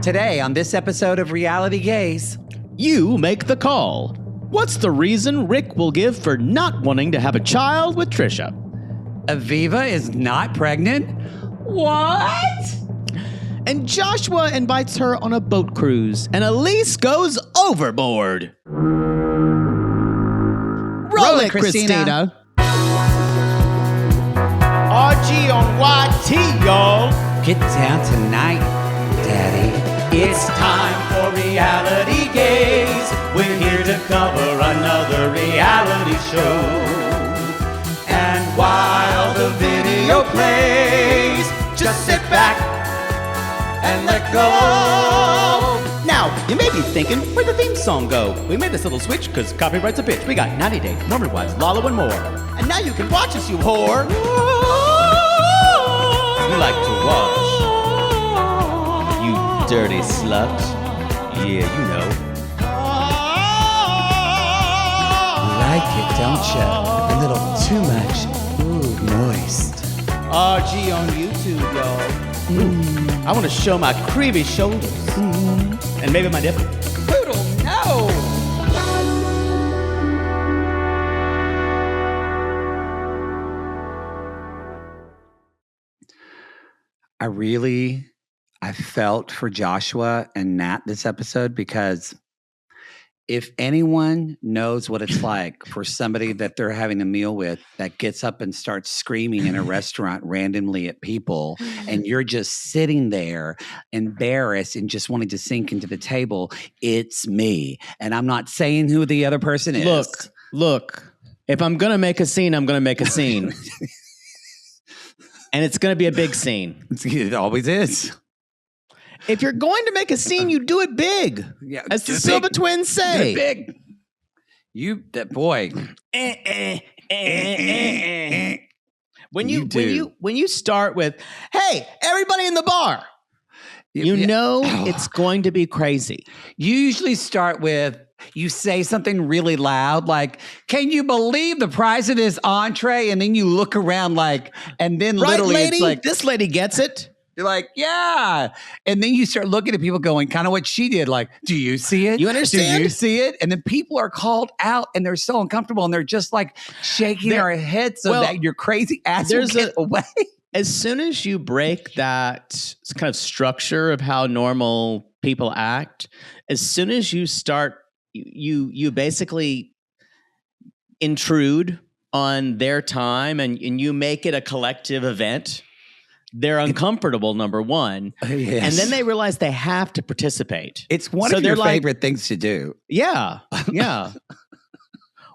Today on this episode of RealityGays, You make the call. What's the reason Rick will give for not wanting to have a child with Trisha? Aviva is not pregnant? What? And Joshua invites her on a boat cruise, and Elise goes overboard. Roll it, Christina. RG on YT, y'all. Get down tonight, Daddy. It's time for Reality Gays. We're here to cover another reality show. And while the video plays, just sit back and let go. Now, you may be thinking, where'd the theme song go? We made this little switch because copyright's a bitch. We got 90 Day, Norman Wives, Lala, and more. And now you can watch us, you whore. You like to watch. You dirty slut. Yeah, you know. Like it, don't you? A little too much. Ooh, moist. RG on YouTube, y'all. I want to show my creamy shoulders. And maybe my nipple. Poodle, no! I felt for Joshua and Nat this episode because if anyone knows what it's like for somebody that they're having a meal with that gets up and starts screaming in a restaurant randomly at people and you're just sitting there embarrassed and just wanting to sink into the table, it's me. And I'm not saying who the other person is. Look. If I'm going to make a scene, I'm going to make a scene. And it's going to be a big scene. It always is. If you're going to make a scene, you do it big. Yeah, as the Silva twins say. Do it big. You, that boy. When you start with, hey, everybody in the bar, it's going to be crazy. You usually start with, you say something really loud, like, can you believe the price of this entree? And then you look around like, and then right, literally lady? It's like, this lady gets it. You're like, yeah. And then you start looking at people going, kind of what she did, like, do you see it? You understand? Do you see it? And then people are called out and they're so uncomfortable and they're just like shaking their heads so that your crazy ass will get away. As soon as you break that kind of structure of how normal people act, as soon as you start, you basically intrude on their time and you make it a collective event. They're uncomfortable, number one. Yes. And then they realize they have to participate. It's one of your favorite things to do. Yeah. Yeah.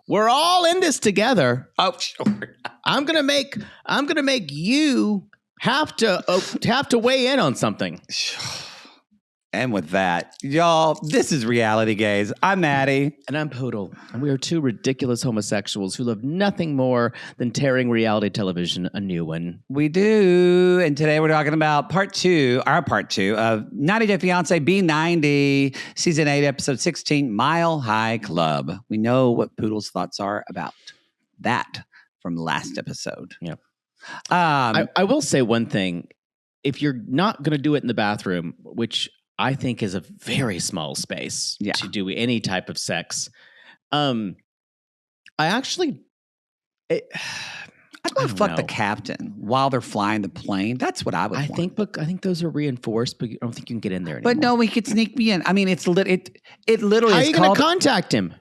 We're all in this together. Oh, sure. I'm gonna make you have to weigh in on something. And with that, y'all, this is Reality Gays. I'm Mattie. And I'm Poodle. And we are two ridiculous homosexuals who love nothing more than tearing reality television a new one. We do. And today we're talking about part two of 90 Day Fiance B90, season 8, episode 16, Mile High Club. We know what Poodle's thoughts are about that from last episode. Yeah. I will say one thing. If you're not going to do it in the bathroom, which I think is a very small space to do any type of sex. I'd want to fuck the captain while they're flying the plane. That's what I would want. I think those are reinforced, but I don't think you can get in there anymore. But no, we could sneak me in. I mean, it literally How are you going to contact him?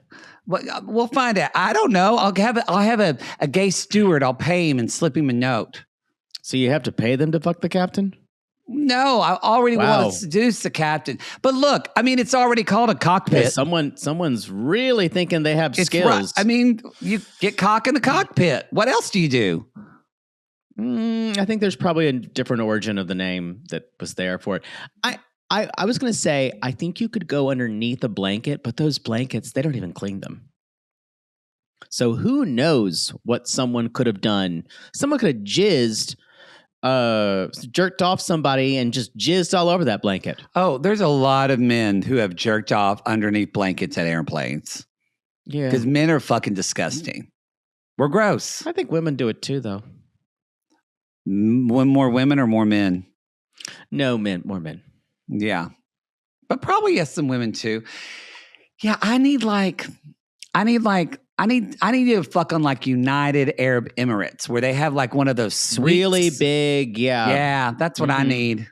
Well, we'll find out. I don't know. I'll have a gay steward. I'll pay him and slip him a note. So you have to pay them to fuck the captain? No, I already want to seduce the captain. But look, I mean, it's already called a cockpit. Yeah, someone's really thinking they have skills. Right. I mean, you get cock in the cockpit. What else do you do? I think there's probably a different origin of the name that was there for it. I was going to say, I think you could go underneath a blanket, but those blankets, they don't even clean them. So who knows what someone could have done? Someone could have jerked off somebody and just jizzed all over that blanket. Oh, there's a lot of men who have jerked off underneath blankets at airplanes. Yeah. Because men are fucking disgusting. We're gross. I think women do it too, though. More women or more men? No, men. More men. Yeah. but probably yes, some women too. Yeah, I need to fuck on like United Arab Emirates where they have like one of those suites. Really big, yeah. Yeah, that's what I need.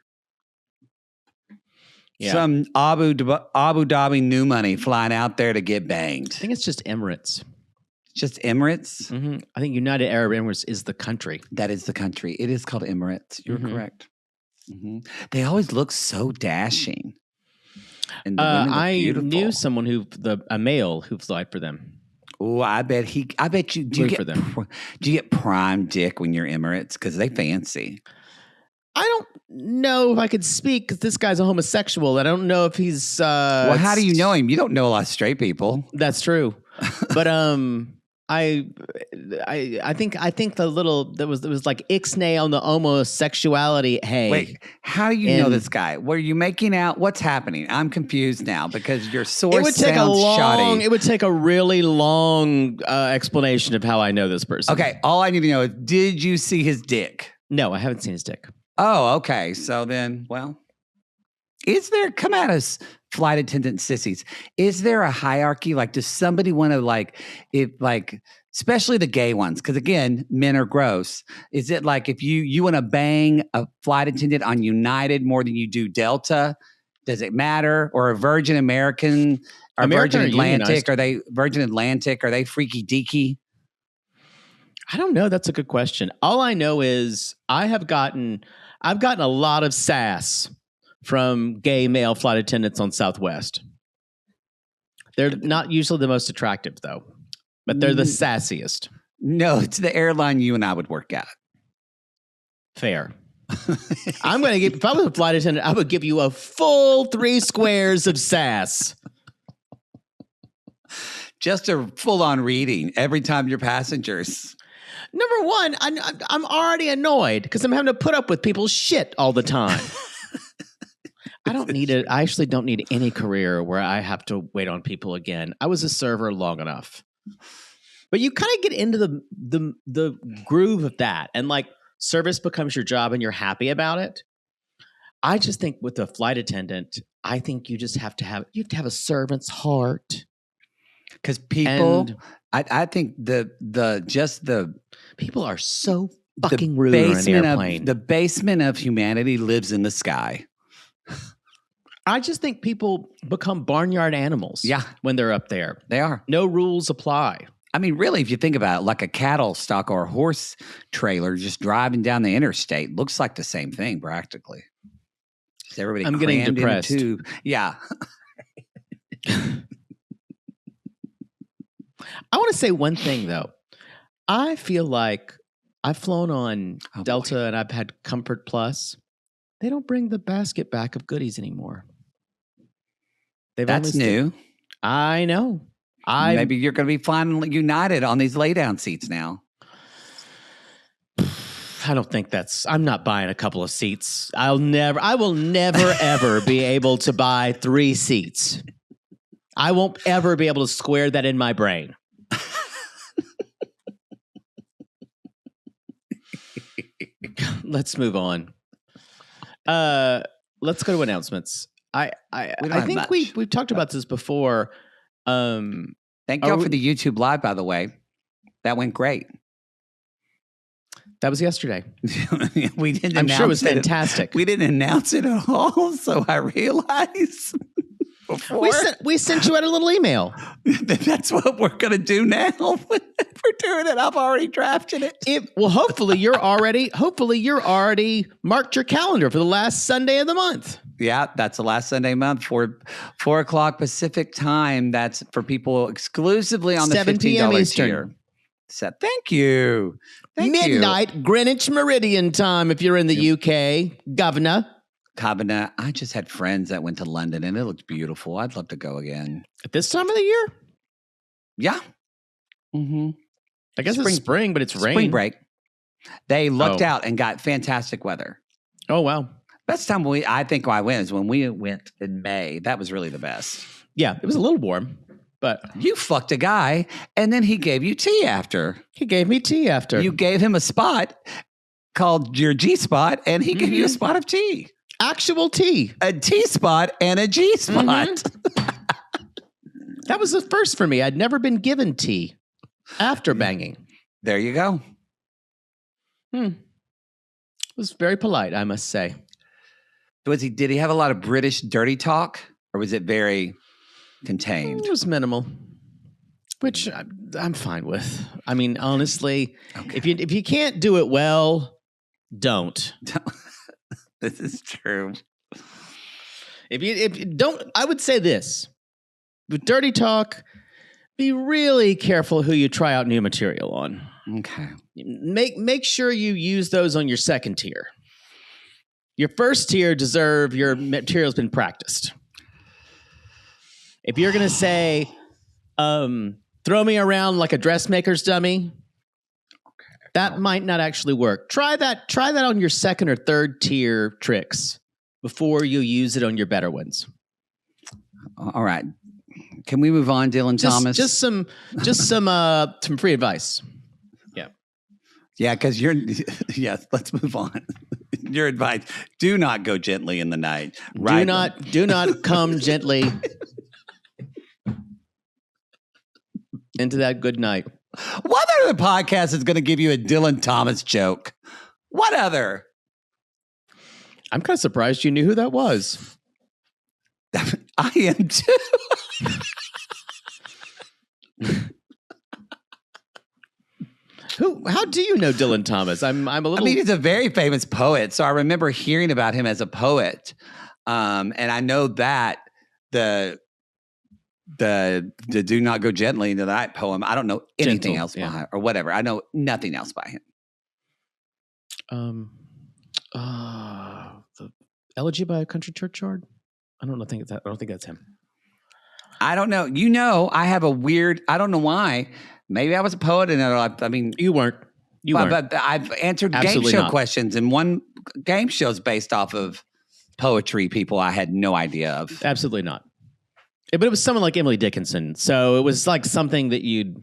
Yeah. Some Abu Dhabi new money flying out there to get banged. I think it's just Emirates. Just Emirates? Mm-hmm. I think United Arab Emirates is the country. That is the country. It is called Emirates. You're correct. Mm-hmm. They always look so dashing. And the women look beautiful. Knew someone a male who flew for them. Oh, I bet you. Do you get prime dick when you're Emirates? Because they fancy. I don't know if I could speak because this guy's a homosexual. I don't know if he's. Well, how do you know him? You don't know a lot of straight people. That's true, but I think there was like ixnay on the homosexuality. Hey, wait, how do you know this guy? Were you making out? What's happening? I'm confused now because your source sounds shoddy. It would take a really long explanation of how I know this person. Okay, all I need to know is, did you see his dick? No, I haven't seen his dick. Oh, okay. So then, well, is there, come at us, flight attendant sissies, is there a hierarchy? Like, does somebody want to especially the gay ones? Because again, men are gross. Is it like if you want to bang a flight attendant on United more than you do Delta? Does it matter? Or a Virgin American or Virgin Atlantic? Are they Virgin Atlantic? Are they freaky deaky? I don't know. That's a good question. All I know is I've gotten a lot of sass from gay male flight attendants on Southwest. They're not usually the most attractive, though, but they're the sassiest. No, it's the airline you and I would work at. Fair. If I was a flight attendant, I would give you a full 3 squares of sass. Just a full-on reading every time your passengers. Number one, I'm already annoyed because I'm having to put up with people's shit all the time. I actually don't need any career where I have to wait on people again. I was a server long enough. But you kind of get into the groove of that, and like service becomes your job and you're happy about it. I just think with a flight attendant, I think you just have to have a servant's heart. Because people, I think the people are so fucking rude on an airplane. The basement of humanity lives in the sky. I just think people become barnyard animals. Yeah, when they're up there, they are. No rules apply. I mean, really, if you think about it, like a cattle stock or a horse trailer just driving down the interstate looks like the same thing practically. Everybody, I'm getting depressed. Yeah. I want to say one thing, though. I feel like I've flown on Delta and I've had Comfort Plus. They don't bring the basket back of goodies anymore. That's new. I know. Maybe you're going to be flying United on these lay-down seats now. I don't think I'm not buying a couple of seats. I will never, ever be able to buy 3 seats. I won't ever be able to square that in my brain. Let's move on. Let's go to announcements. I think we've talked about this before. Thank y'all for the YouTube Live, by the way. That went great. That was yesterday. We didn't. I'm sure it was fantastic. We didn't announce it at all, so I realized before we sent you out a little email. That's what we're gonna do now. We're doing it. I've already drafted it. Hopefully you're already marked your calendar for the last Sunday of the month. Yeah, that's the last Sunday month for 4 o'clock Pacific time. That's for people exclusively on the 7 p.m. $15 Eastern. tier. So, thank you. Midnight Greenwich Meridian time if you're in the UK, Governor. I just had friends that went to London and it looked beautiful. I'd love to go again. At this time of the year? Yeah. Mm-hmm. I guess it's spring, but it's rain. Spring break. They looked out and got fantastic weather. Oh, wow. Best time I think I went is when we went in May. That was really the best. Yeah, it was a little warm, but you fucked a guy and then he gave you tea after. He gave me tea after. You gave him a spot called your G spot and he gave you a spot of tea. actual T. A T spot and a G spot. Mm-hmm. That was the first for me. I'd never been given T after banging. There you go. It was very polite, I must say. Did he have a lot of British dirty talk, or was it very contained? It was minimal, which I'm fine with. I mean, honestly, if you can't do it well, don't. This is true. If you don't, I would say this. With dirty talk, be really careful who you try out new material on. Okay. Make sure you use those on your second tier. Your first tier deserve your material's been practiced. If you're going to say, throw me around like a dressmaker's dummy, that might not actually work. Try that on your second or third tier tricks before you use it on your better ones. All right. Can we move on, Dylan Thomas? Just some free advice. Yeah. Yeah, because yes, let's move on. Your advice: do not go gently in the night. Do not come gently into that good night. What other podcast is going to give you a Dylan Thomas joke? What other? I'm kind of surprised you knew who that was. I am too. How do you know Dylan Thomas? I'm a little. I mean, he's a very famous poet, so I remember hearing about him as a poet, and I know that the "Do Not Go Gently into the Night" poem. I don't know anything else by or whatever. I know nothing else by him. The Elegy by a Country Churchyard. I don't think that's him. I don't know. You know, I have a weird. I don't know why. Maybe I was a poet, and I mean, you weren't. But I've answered Absolutely game show not. questions, and one game show's based off of poetry. People I had no idea of. Absolutely not. But it was someone like Emily Dickinson, so it was like something that you'd.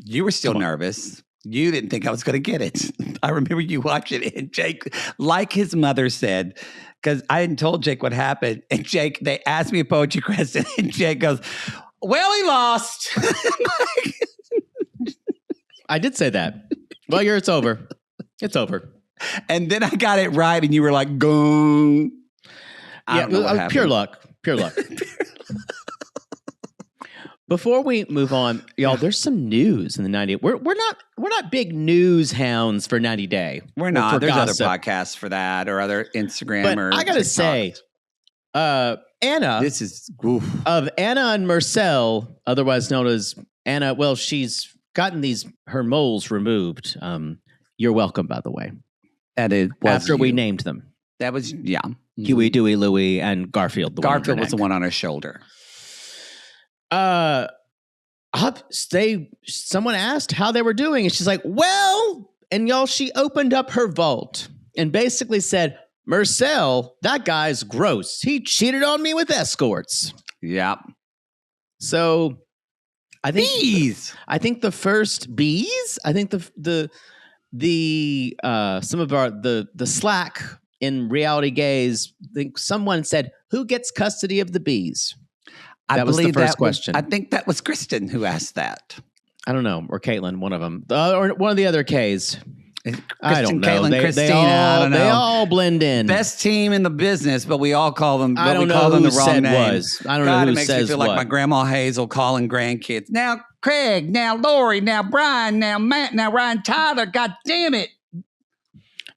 You were still nervous. You didn't think I was going to get it. I remember you watching it, and Jake, like his mother said, because I hadn't told Jake what happened, and Jake, they asked me a poetry question, and Jake goes, "Well, he lost." I did say that. Well, it's over. It's over. And then I got it right, and you were like, "Gong." Yeah, pure luck. Pure luck. Before we move on, y'all, there's some news in the 90. We're not big news hounds for 90 Day. We're not. There's gossip. other podcasts for that, or other Instagram. But or I gotta TikTok. say, Anna. This is oof. Of Anna and Mursel, otherwise known as Anna. Well, she's gotten her moles removed. You're welcome, by the way. That is after we named them. That was Huey, Dewey, Louie, and Garfield. Garfield was the one on her shoulder. Someone asked how they were doing, and she's like, "Well," and y'all, she opened up her vault and basically said, "Mursel, that guy's gross. He cheated on me with escorts." Yep. So, I think bees. I think the first bees. I think the some of the Slack in RealityGays. I think someone said, "Who gets custody of the bees?" That was the first question. I think that was Kristen who asked that. I don't know, or Caitlin, one of them, or one of the other Ks. I don't know. Caitlin, Christina, I don't know. They all blend in. Best team in the business, but we all call them. I don't know call them who the wrong said name. was. I don't know who it makes says me feel what. like my grandma Hazel calling grandkids. Now Craig, now Lori, now Brian, now Matt, now Ryan Tyler. God damn it!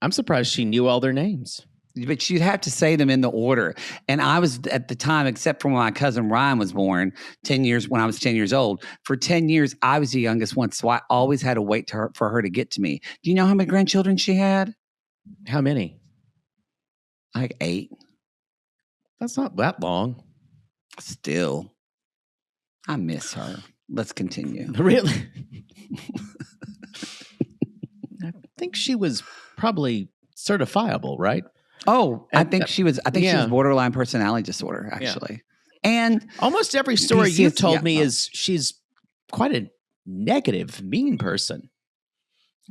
I'm surprised she knew all their names. But you'd have to say them in the order. And I was at the time, except for when my cousin Ryan was born 10 years, when I was 10 years old, for 10 years, I was the youngest one. So I always had to wait for her to get to me. Do you know how many grandchildren she had? How many? Like 8. That's not that long. Still, I miss her. Let's continue. Really? I think she was probably certifiable, right? Oh, I think she was. I think she was borderline personality disorder, actually. Yeah. And almost every story you've told me is she's quite a negative, mean person.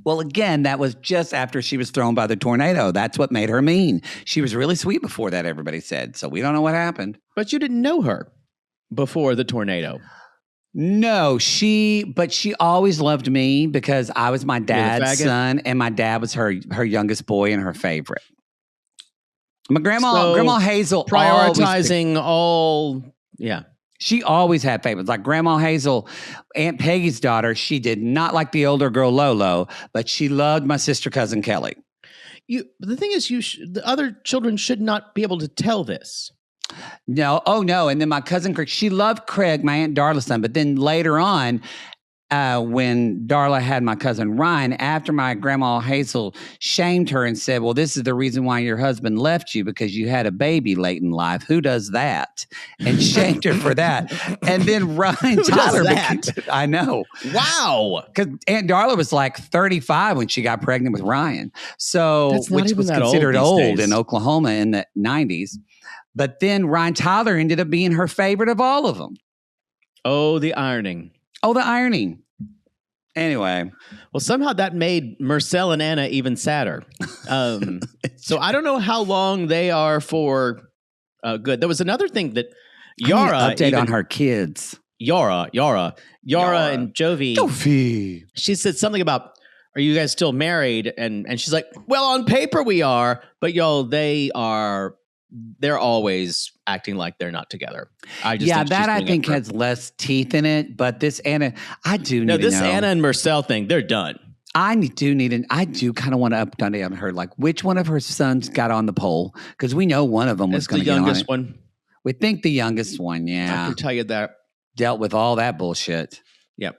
Well, again, that was just after she was thrown by the tornado. That's what made her mean. She was really sweet before that, everybody said. So we don't know what happened. But you didn't know her before the tornado. No, but she always loved me because I was my dad's son, and my dad was her youngest boy and her favorite. My Grandma Hazel, prioritizing yeah. She always had favorites. Like Grandma Hazel, Aunt Peggy's daughter, she did not like the older girl Lolo, but she loved my sister cousin Kelly. The thing is, the other children should not be able to tell this. No, and then my cousin Craig, she loved Craig, my Aunt Darla's son, but then later on, when Darla had my cousin Ryan, after my Grandma Hazel shamed her and said, well, this is the reason why your husband left you, because you had a baby late in life. Who does that? And shamed her for that. And then Ryan Tyler. I know. Wow. Because Aunt Darla was like 35 when she got pregnant with Ryan. So, which was considered old in Oklahoma in the 90s. But then Ryan Tyler ended up being her favorite of all of them. Oh, the ironing. Anyway. Well, somehow that made Mursel and Anna even sadder. So I don't know how long they are for good. There was another thing that Yara... update on her kids. Yara and Jovi. She said something about, are you guys still married? And she's like, well, on paper we are, but y'all, they're always acting like they're not together. I think has less teeth in it. But this Anna, I do need to know. This Anna and Mursel thing, they're done. I do kind of want to update on her. Like, which one of her sons got on the pole? Because we know one of them was going to get on it. The youngest one. We think the youngest one, yeah. I can tell you that. Dealt with all that bullshit. Yep.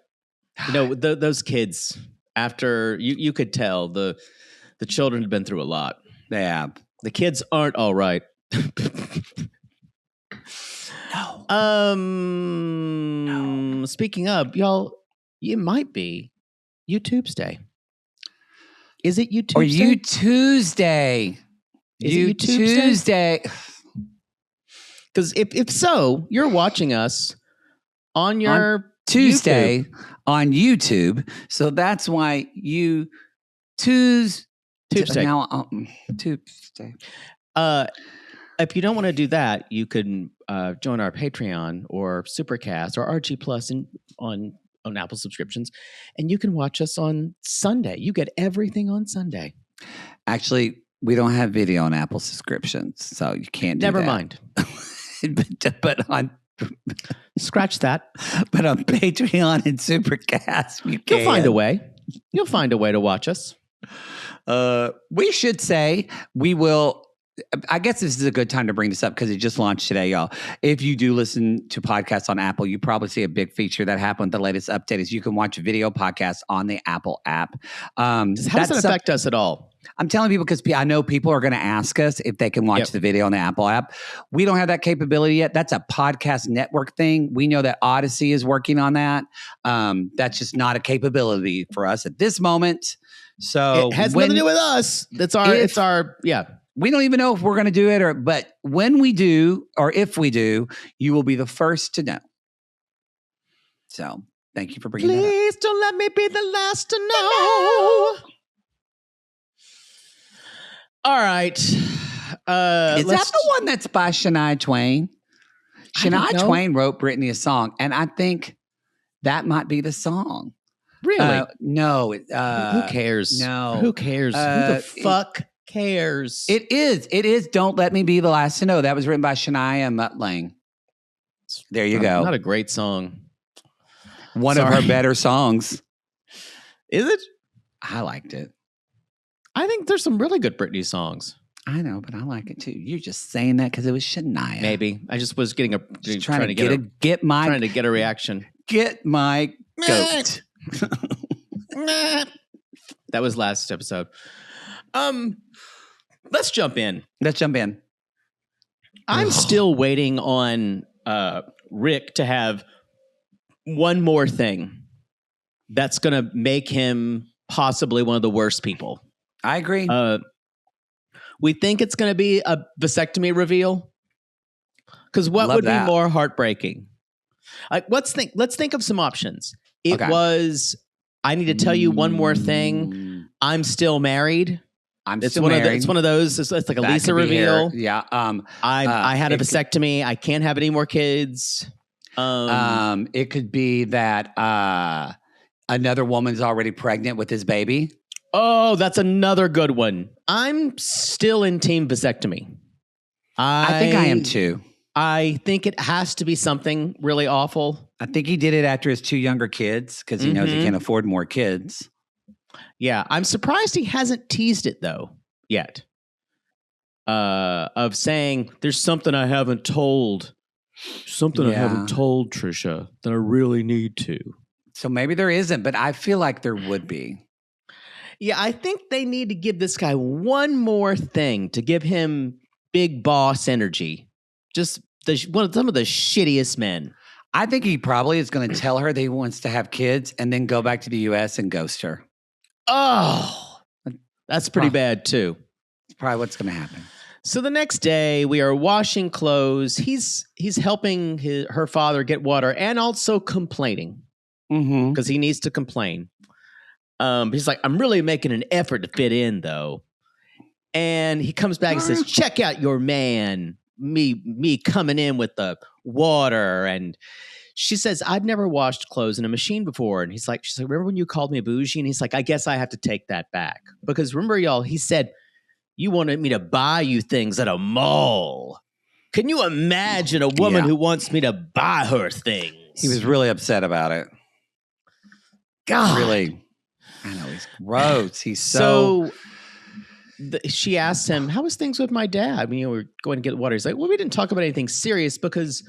Those kids, after, you could tell the children had been through a lot. Yeah. The kids aren't all right. No. Speaking of, y'all, it might be YouTube's Day. Is it YouTube? Or You Tuesday? Is it Tuesday? Because if so, you're watching us on your Tuesday on YouTube. So that's why Tuesday. Now, Tuesday. If you don't want to do that, you can join our Patreon or Supercast or RG Plus on Apple subscriptions, and you can watch us on Sunday. You get everything on Sunday. Actually, we don't have video on Apple subscriptions, so you can't do Never that. mind. but on scratch that. But on Patreon and Supercast, you'll find a way. You'll find a way to watch us. We should say we will. I guess this is a good time to bring this up because it just launched today, y'all. If you do listen to podcasts on Apple, you probably see a big feature that happened. The latest update is you can watch video podcasts on the Apple app. How does that affect us at all? I'm telling people because I know people are going to ask us if they can watch the video on the Apple app. We don't have that capability yet. That's a podcast network thing. We know that Odyssey is working on that. That's just not a capability for us at this moment. So it has nothing to do with us. It's our. We don't even know if we're going to do it but when we do, or if we do, you will be the first to know. So thank you for bringing that up. Please don't let me be the last to know. All right. Is that the one that's by Shania Twain? Shania Twain wrote Britney a song, and I think that might be the song. Really? No. Who cares? No. Who cares? Who the fuck cares? It is. Don't Let Me Be the Last to Know. That was written by Shania Mutt Lang. There you go. Not a great song. One of her better songs. Is it? I liked it. I think there's some really good Britney songs. I know, but I like it too. You're just saying that because it was Shania. Maybe. I just was trying to get a reaction. Get my goat. That was last episode. Let's jump in. I'm still waiting on Rick to have one more thing that's going to make him possibly one of the worst people. I agree. We think it's going to be a vasectomy reveal. Because what would be more heartbreaking? Let's think of some options. It was, I need to tell you one more thing. I'm still married. It's one married. It's one of those. It's like a Lisa reveal. Yeah. I had a vasectomy. I can't have any more kids. It could be that another woman's already pregnant with his baby. Oh, that's another good one. I'm still in team vasectomy. I think I am too. I think it has to be something really awful. I think he did it after his 2 younger kids because he knows he can't afford more kids. Yeah, I'm surprised he hasn't teased it though yet. Of saying there's something I haven't told. I haven't told Trisha that I really need to. So maybe there isn't, but I feel like there would be. Yeah, I think they need to give this guy one more thing to give him big boss energy. Just some of the shittiest men. I think he probably is going to tell her that he wants to have kids and then go back to the U.S. and ghost her. Oh, that's pretty bad too. It's probably what's going to happen. So the next day, we are washing clothes. He's helping her father get water and also complaining because he needs to complain. He's like, I'm really making an effort to fit in, though. And he comes back and says, check out your man, me coming in with the water. And she says, I've never washed clothes in a machine before. And she's like, remember when you called me bougie? And he's like, I guess I have to take that back. Because remember, y'all, he said, you wanted me to buy you things at a mall. Can you imagine a woman who wants me to buy her things? He was really upset about it. God. Really. I know, he's gross. He's so she asked him, how was things with my dad? I mean, we're going to get water. He's like, well, we didn't talk about anything serious because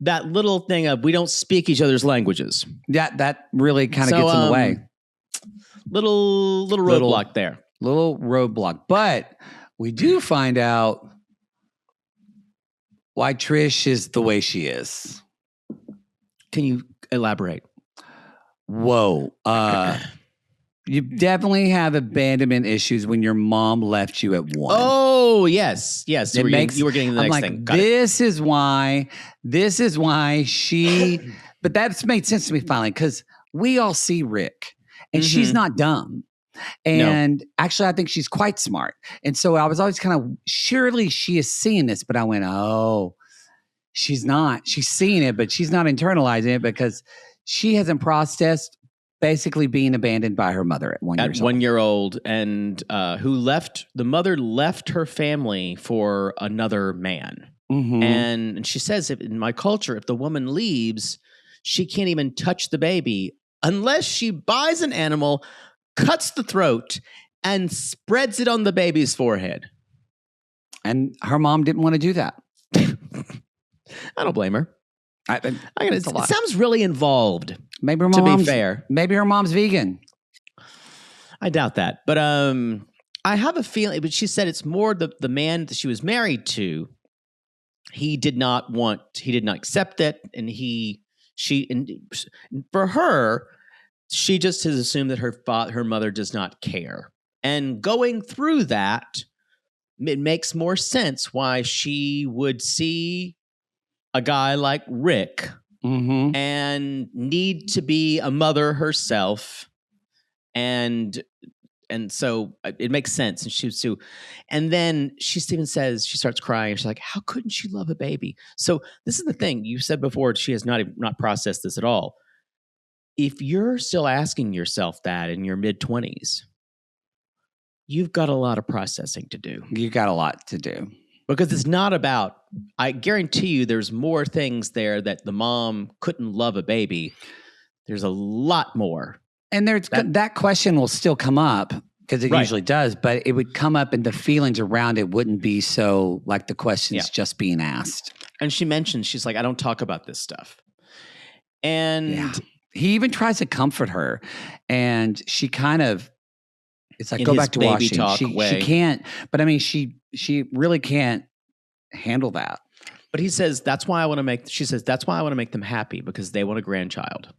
that little thing of we don't speak each other's languages. Yeah, that really kind of gets in the way. Little roadblock there. Little roadblock. But we do find out why Trish is the way she is. Can you elaborate? Whoa. You definitely have abandonment issues when your mom left you at 1. Oh, yes. You were getting the next thing. This is why she, but that's made sense to me finally, because we all see Rick and she's not dumb. And actually, I think she's quite smart. And so I was always kind of, surely she is seeing this, but I went, oh, she's not. She's seeing it, but she's not internalizing it because she hasn't processed basically being abandoned by her mother at 1 year old. 1 year old, and the mother left her family for another man. And she says, in my culture, if the woman leaves, she can't even touch the baby unless she buys an animal, cuts the throat, and spreads it on the baby's forehead. And her mom didn't want to do that. I don't blame her. It sounds really involved. Maybe her mom's, to be fair, maybe her mom's vegan. I doubt that, but I have a feeling. But she said it's more the man that she was married to. He did not accept it, and for her, she just has assumed that her mother does not care. And going through that, it makes more sense why she would see a guy like Rick and need to be a mother herself. And so it makes sense. And then she even says, she starts crying. She's like, how couldn't she love a baby? So this is the thing you said before. She has not processed this at all. If you're still asking yourself that in your mid-20s, you've got a lot of processing to do. You got a lot to do. Because it's not about, I guarantee you there's more things there that the mom couldn't love a baby. There's a lot more. And that question will still come up because it usually does, but it would come up and the feelings around it wouldn't be so like the question's just being asked. And she mentions, she's like, I don't talk about this stuff. And he even tries to comfort her. And she kind of, it's like, go back to washing. She can't, but I mean, she really can't handle that. But he says, that's why I want to make them happy because they want a grandchild.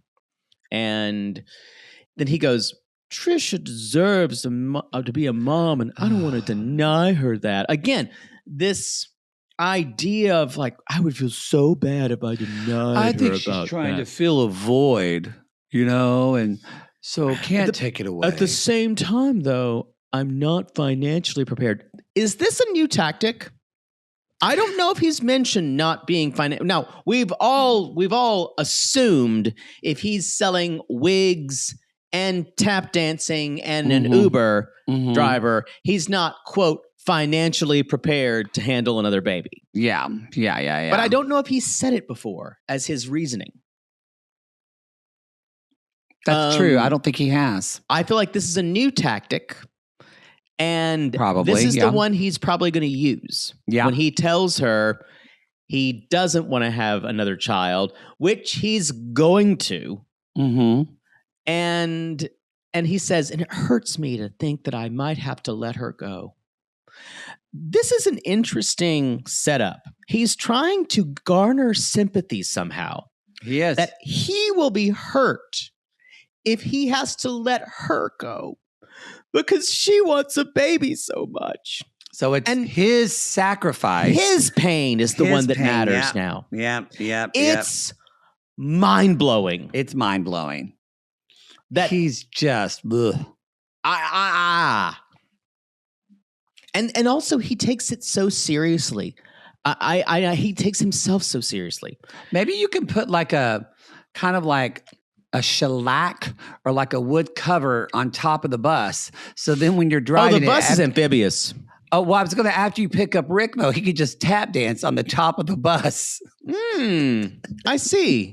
And then he goes, Trisha deserves to be a mom, and I don't want to deny her that. Again, this idea of like, I would feel so bad if I denied her about that. I think she's trying to fill a void, and So can't take it away. At the same time, though, I'm not financially prepared. Is this a new tactic? I don't know if he's mentioned not being financial. Now, we've all assumed if he's selling wigs and tap dancing and an Uber driver, he's not, quote, financially prepared to handle another baby. Yeah. But I don't know if he said it before as his reasoning. That's true. I don't think he has. I feel like this is a new tactic. And probably, this is the one he's probably going to use. Yeah. When he tells her he doesn't want to have another child, which he's going to. Mm-hmm. And he says, and it hurts me to think that I might have to let her go. This is an interesting setup. He's trying to garner sympathy somehow. He is. That he will be hurt if he has to let her go because she wants a baby so much. So it's his sacrifice. His pain is the one that matters now. Yeah. It's mind-blowing. It's mind-blowing. That he's just And also he takes it so seriously. He takes himself so seriously. Maybe you can put like a kind of like a shellac or like a wood cover on top of the bus. So then when you're driving, the bus is amphibious. Oh, well, I was going to, after you pick up Rick, though, he could just tap dance on the top of the bus. I see.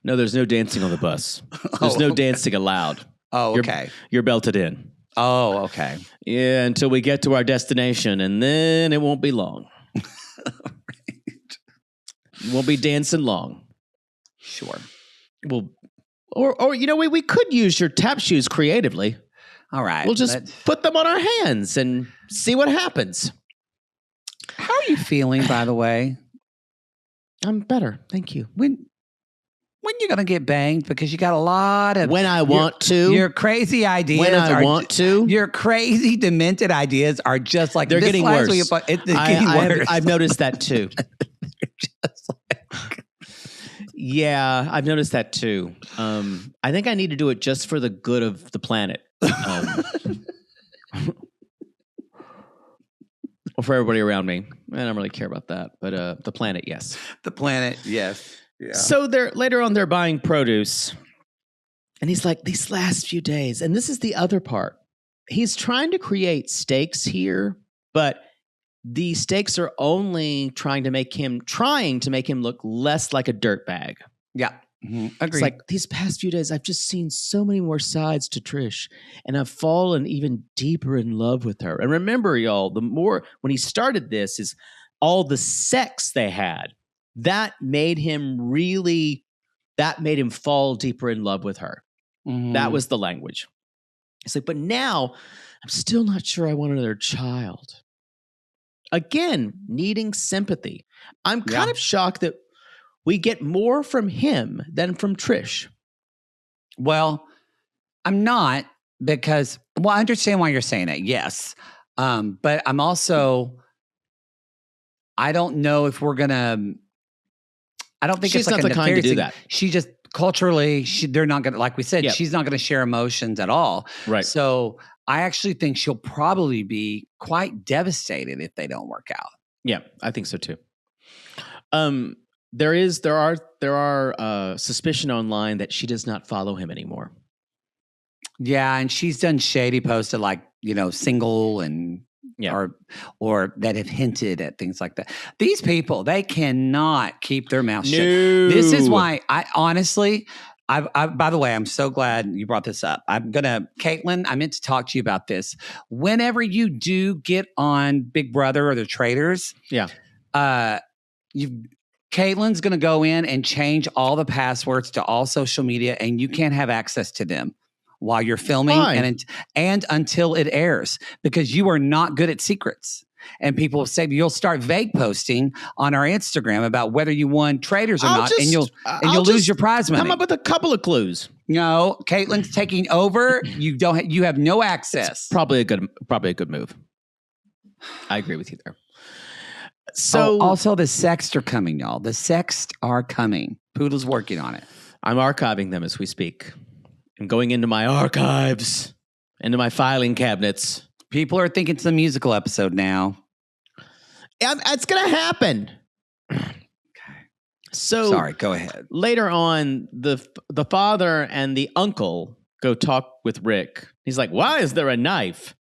No, there's no dancing on the bus. There's no dancing allowed. Oh, okay. You're belted in. Oh, okay. Yeah, until we get to our destination, and then it won't be long. Right. Won't be dancing long. Sure. Well, or you know, we could use your tap shoes creatively. All right. We'll just put them on our hands and see what happens. How are you feeling, by the way? I'm better. Thank you. When you going to get banged? Because you got a lot of... When I want to. Your crazy ideas When I want to. Your crazy, demented ideas are just like... They're getting worse. It's getting worse. I've noticed that too. Just like... Yeah, I've noticed that too. I think I need to do it just for the good of the planet. Or for everybody around me. I don't really care about that. But the planet, yes. The planet, yes. Yeah. So later on, they're buying produce. And he's like, these last few days. And this is the other part. He's trying to create stakes here, but the stakes are only trying to make him look less like a dirtbag. Yeah. Mm-hmm. Agreed. It's like these past few days, I've just seen so many more sides to Trish, and I've fallen even deeper in love with her. And remember, y'all, the more when he started this is all the sex they had that made him fall deeper in love with her. Mm-hmm. That was the language. It's like, but now I'm still not sure I want another child. Again, needing sympathy. I'm kind of shocked that we get more from him than from Trish. Well, I'm not because, I understand why you're saying that. Yes. But I'm also, I don't know if we're going to, I don't think she's it's like not a the kind to do thing. that. She just culturally, they're not going to, like we said, she's not going to share emotions at all. Right. So I actually think she'll probably be quite devastated if they don't work out. Yeah, I think so too. There are suspicion online that she does not follow him anymore. Yeah, and she's done shady posts of like, single and or that have hinted at things like that. These people, they cannot keep their mouth shut. This is why I honestly, by the way, I'm so glad you brought this up. Caitlin, I meant to talk to you about this. Whenever you do get on Big Brother or the Traitors, Caitlin's going to go in and change all the passwords to all social media, and you can't have access to them while you're filming and until it airs, because you are not good at secrets. And people say you'll start vague posting on our Instagram about whether you won Traitors or not, and you'll lose your prize money. Come up with a couple of clues. No, Caitlin's taking over. You have no access. It's probably a good move. I agree with you there. So also the sexts are coming, y'all. The sexts are coming. Poodle's working on it. I'm archiving them as we speak. I'm going into my archives, into my filing cabinets. People are thinking it's a musical episode now. It's going to happen. So Sorry, go ahead. Later on, the father and the uncle go talk with Rick. He's like, "Why is there a knife?"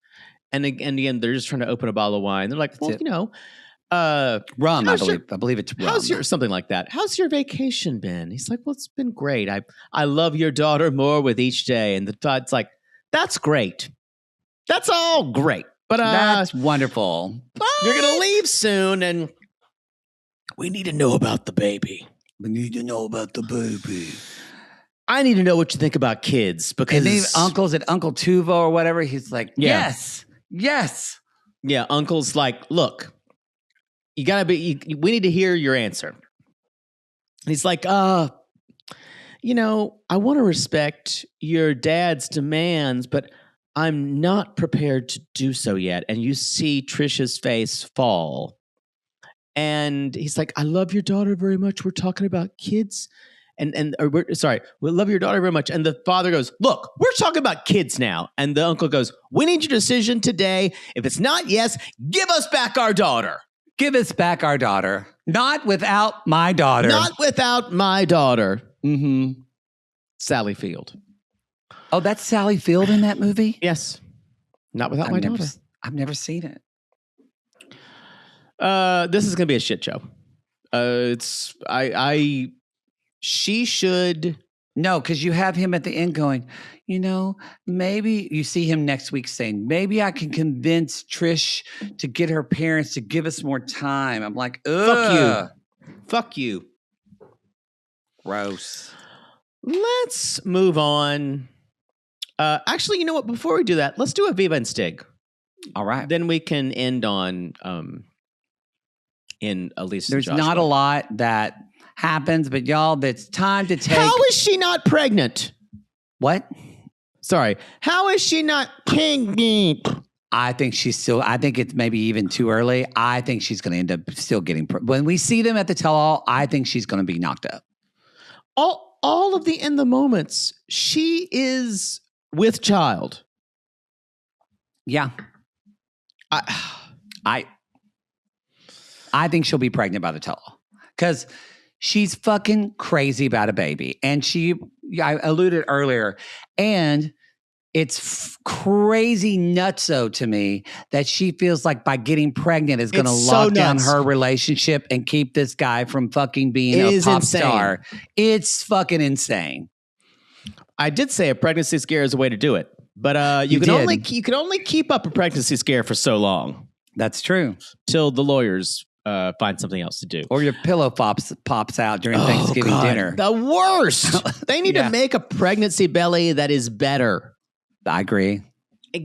And again, they're just trying to open a bottle of wine. They're like, "Well, rum, I believe it's rum. Something like that. How's your vacation been?" He's like, "Well, it's been great. I love your daughter more with each day." And the dad's like, "That's great. That's all great. But that's wonderful. You're gonna leave soon, and we need to know about the baby. We need to know about the baby. I need to know what you think about kids because uncle's at Uncle Tuvo or whatever. He's like, yes. Yeah, uncle's like, look, you gotta be. We need to hear your answer. And he's like, I want to respect your dad's demands, but I'm not prepared to do so yet. And you see Trisha's face fall. And he's like, I love your daughter very much. We're talking about kids. We love your daughter very much. And the father goes, look, we're talking about kids now. And the uncle goes, we need your decision today. If it's not yes, give us back our daughter. Give us back our daughter. Not without my daughter. Not without my daughter. Mm-hmm. Sally Field. Oh, that's Sally Field in that movie? Yes. Not without my daughter. I've never seen it. This is going to be a shit show. She should. No, because you have him at the end going, maybe you see him next week saying, maybe I can convince Trish to get her parents to give us more time. I'm like, ugh. Fuck you. Gross. Let's move on. Actually, you know what? Before we do that, let's do Aviva and Stig. All right. Then we can end on in Elise and Joshua. There's not a lot that happens, but y'all, it's time to take. How is she not pregnant? What? Sorry. How is she not pregnant? I think it's maybe even too early. I think she's going to end up still getting when we see them at the tell-all, I think she's going to be knocked up. All of the in the moments, she is with child. Yeah. I think she'll be pregnant by the tell-all because she's fucking crazy about a baby. And I alluded earlier, and it's crazy nutso to me that she feels like by getting pregnant is going to lock down her relationship and keep this guy from fucking being a pop star. It's fucking insane. I did say a pregnancy scare is a way to do it, but you can only keep up a pregnancy scare for so long. That's true. Till the lawyers find something else to do. Or your pillow pops out during Thanksgiving dinner. The worst. They need to make a pregnancy belly that is better. I agree.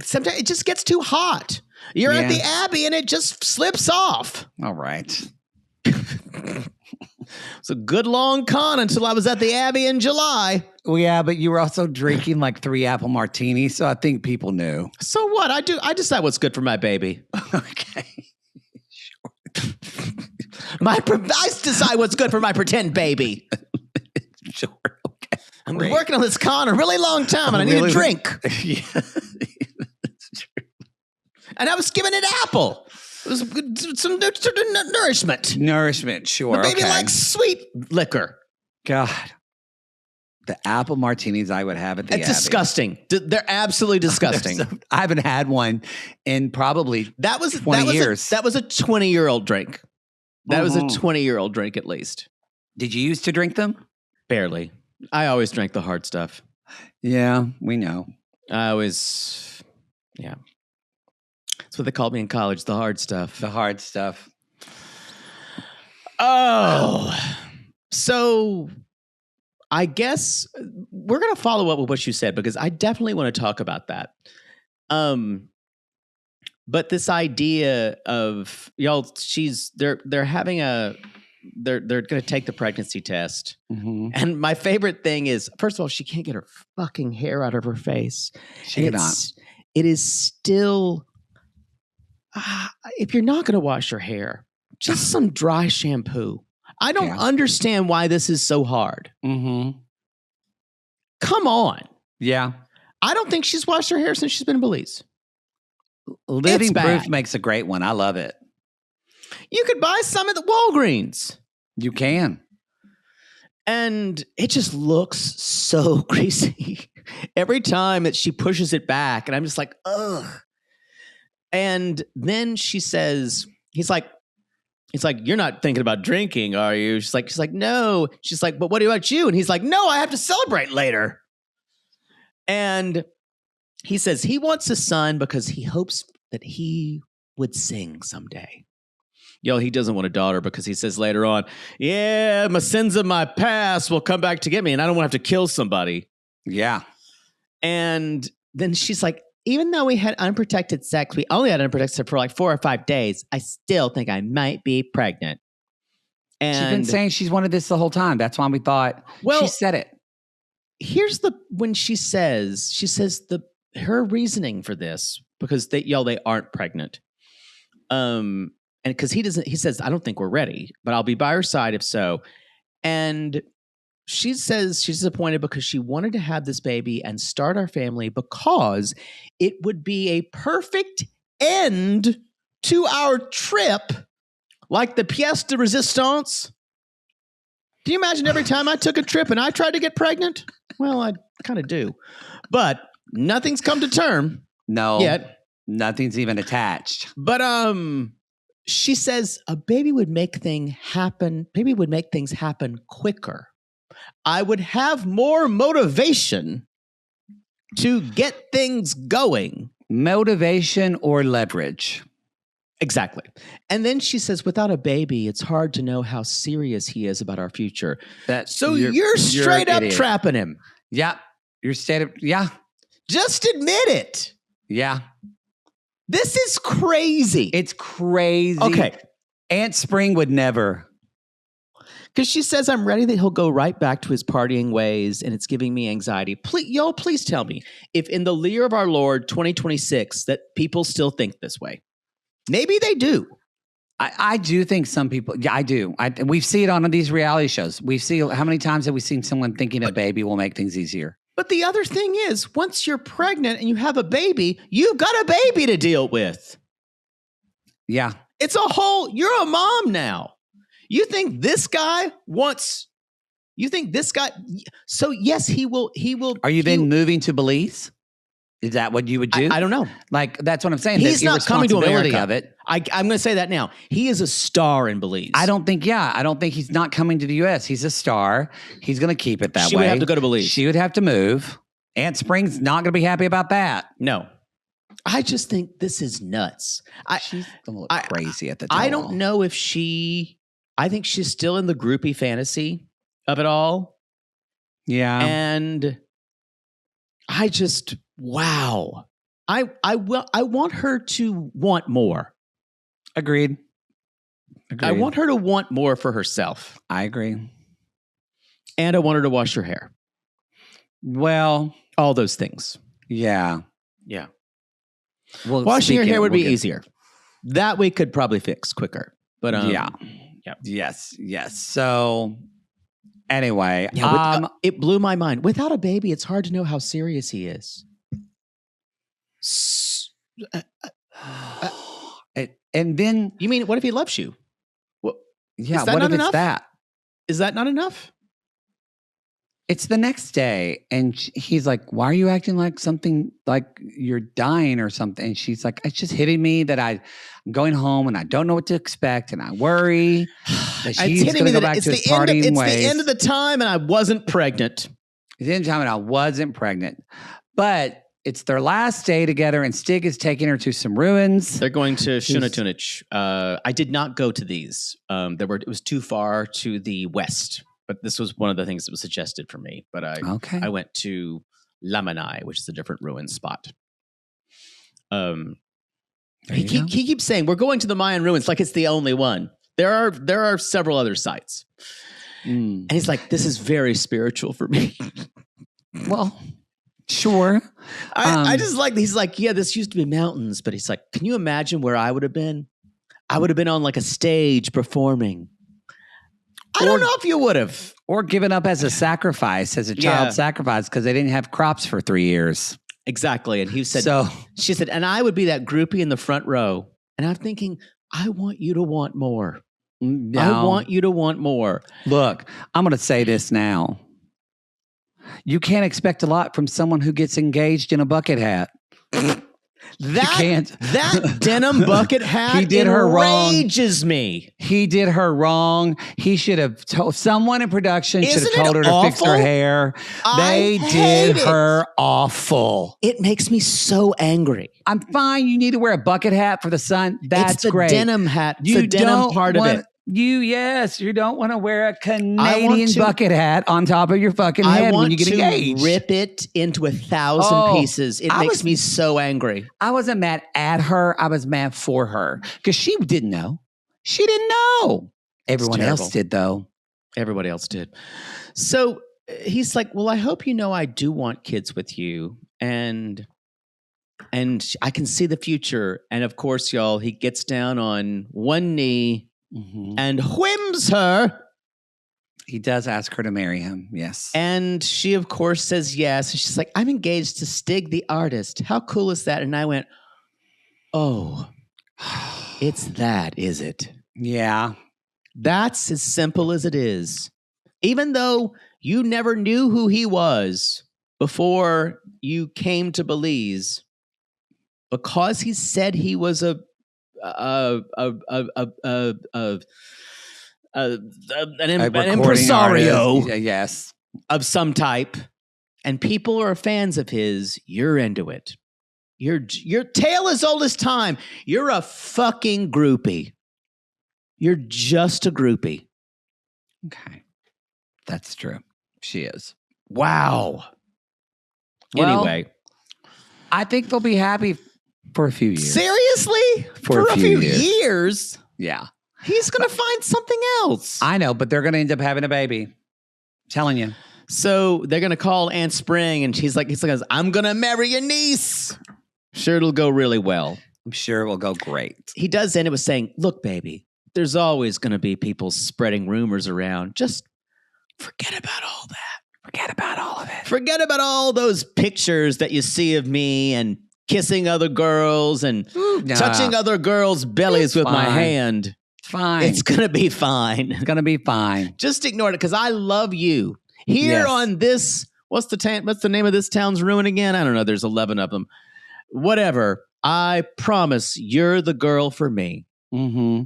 Sometimes it just gets too hot. You're at the Abbey and it just slips off. All right. It's a good long con until I was at the Abbey in July. Well, yeah, but you were also drinking like 3 apple martinis, so I think people knew. So what? I decide what's good for my baby. Okay. I decide what's good for my pretend baby. Sure. Okay. I'm working on this con a really long time, and I need a drink. Yeah, that's true. And I was giving it apple. It was some nourishment. Nourishment, sure. The baby likes sweet liquor. God. The apple martinis I would have at the Abbey. It's disgusting. They're absolutely disgusting. I haven't had one in probably 20 years. That was a 20-year-old drink. That was a 20-year-old drink at least. Did you used to drink them? Barely. I always drank the hard stuff. Yeah, we know. That's what they called me in college, the hard stuff. The hard stuff. Oh. So I guess we're going to follow up with what you said because I definitely want to talk about that. But this idea of y'all, they're going to take the pregnancy test. Mm-hmm. And my favorite thing is, first of all, she can't get her fucking hair out of her face. She cannot. It is still, if you're not going to wash your hair, just some dry shampoo. I don't understand why this is so hard. Mm-hmm. Come on. Yeah. I don't think she's washed her hair since she's been in Belize. Living It's proof bad. makes a great one. I love it. You could buy some at the Walgreens. You can. And it just looks so greasy every time that she pushes it back. And I'm just like, ugh. And then she says, he's like, you're not thinking about drinking, are you? She's like, no. She's like, but what about you? And he's like, no, I have to celebrate later. And he says he wants a son because he hopes that he would sing someday. He doesn't want a daughter because he says later on, yeah, my sins of my past will come back to get me and I don't want to have to kill somebody. Yeah. And then she's like, even though we had unprotected sex, we only had unprotected sex for like 4 or 5 days. I still think I might be pregnant. And she's been saying she's wanted this the whole time. That's why we thought she said it. Here's when she says her reasoning for this, because they aren't pregnant. And because he says, I don't think we're ready, but I'll be by her side if so. And she says she's disappointed because she wanted to have this baby and start our family because it would be a perfect end to our trip, like the pièce de résistance. Do you imagine every time I took a trip and I tried to get pregnant? Well, I kind of do. But nothing's come to term. No. Yet. Nothing's even attached. But she says a baby would make things happen quicker. I would have more motivation to get things going. Motivation or leverage. Exactly. And then she says, without a baby, it's hard to know how serious he is about our future. So you're straight up trapping him. Yeah. You're yeah. Just admit it. Yeah. This is crazy. It's crazy. Okay. Aunt Spring would never. Because she says, I'm ready that he'll go right back to his partying ways, and it's giving me anxiety. Please tell me if in the year of our Lord 2026 that people still think this way. Maybe they do. I do think some people, yeah, I do. We see it on these reality shows. We see, how many times have we seen someone thinking a baby will make things easier? But the other thing is, once you're pregnant and you have a baby, you've got a baby to deal with. Yeah. You're a mom now. You think this guy, so yes, he will. Are you then moving to Belize? Is that what you would do? I don't know. Like, that's what I'm saying. He's not coming to America. Of it. I'm going to say that now. He is a star in Belize. I don't think he's not coming to the U.S. He's a star. He's going to keep it that way. She would have to go to Belize. She would have to move. Aunt Spring's not going to be happy about that. No. I just think this is nuts. She's a little crazy at the time. I don't know if I think she's still in the groupie fantasy of it all. Yeah. And I just, wow. I want her to want more. Agreed. I want her to want more for herself. I agree. And I want her to wash her hair. Well, all those things. Yeah. Yeah. Well, washing your hair would be easier. That we could probably fix quicker. But yeah. Yes. So anyway, it blew my mind. Without a baby, it's hard to know how serious he is. And then you mean, what if he loves you? Well, yeah. What if it's that? Is that not enough? It's the next day, and he's like, "Why are you acting like something like you're dying or something?" And she's like, "It's just hitting me that I'm going home and I don't know what to expect, and I worry that she's going to go back to his partying ways." It's the end of the time, and I wasn't pregnant. It's the end of the time, and I wasn't pregnant. But it's their last day together, and Stig is taking her to some ruins. They're going to Shunatunich. I did not go to these. It was too far to the west. But this was one of the things that was suggested for me. But I went to Lamanai, which is a different ruin spot. He keeps saying, we're going to the Mayan ruins like it's the only one. There are several other sites. And he's like, this is very spiritual for me. Well, sure. I just like, he's like, yeah, this used to be mountains. But he's like, can you imagine where I would have been? I would have been on like a stage performing. I don't know if you would have. Or given up as a sacrifice, as a child Yeah. sacrifice, because they didn't have crops for 3 years. Exactly. And he said, So she said, and I would be that groupie in the front row. And I'm thinking, I want you to want more. no. I want you to want more. Look, I'm going to say this now. You can't expect a lot from someone who gets engaged in a bucket hat. Can't. That denim bucket hat He did her wrong. enrages me. He did her wrong. He should have told someone in production should Isn't have told it her to fix her awful? hair. They I did hate it. her awful. It makes me so angry. I'm fine. You need to wear a bucket hat for the sun. That's it's the great. denim hat. It's You the denim don't part want, of it. You don't want to wear a Canadian to- bucket hat on top of your fucking I head want when you get to engaged. rip it into 1,000 Oh, pieces. It I makes was- me so angry. I wasn't mad at her. I was mad for her because she didn't know. She didn't know. Everyone else terrible. did, though. Everybody else did. So he's like, well, I hope you know I do want kids with you. And I can see the future. And of course, y'all, he gets down on one knee and whims her. He does ask her to marry him. Yes. And she, of course, says yes. And she's like, I'm engaged to Stig the artist. How cool is that? And I went, oh, it's that, is it? Yeah. That's as simple as it is. Even though you never knew who he was before you came to Belize, because he said he was an impresario artist. Yes. of some type, and people are fans of his, you're into it. Your tale as old as time. You're a fucking groupie. You're just a groupie. Okay. That's true. She is. Wow. Well, Anyway. I think they'll be happy for a few years. Seriously? For a few years? Yeah. He's going to find something else. I know, but they're going to end up having a baby. I'm telling you. So they're going to call Aunt Spring, and he's like, I'm going to marry your niece. Sure, it'll go really well. I'm sure it will go great. He does end it with saying, look, baby, there's always going to be people spreading rumors around. Just forget about all that. Forget about all of it. Forget about all those pictures that you see of me and kissing other girls and touching other girls' bellies with my fine. hand. It's fine. It's going to be fine. It's going to be fine. Just ignore it because I love you. Here Yes. on this, what's the name of this town's ruin again? I don't know. There's 11 of them. Whatever. I promise you're the girl for me. Mm-hmm.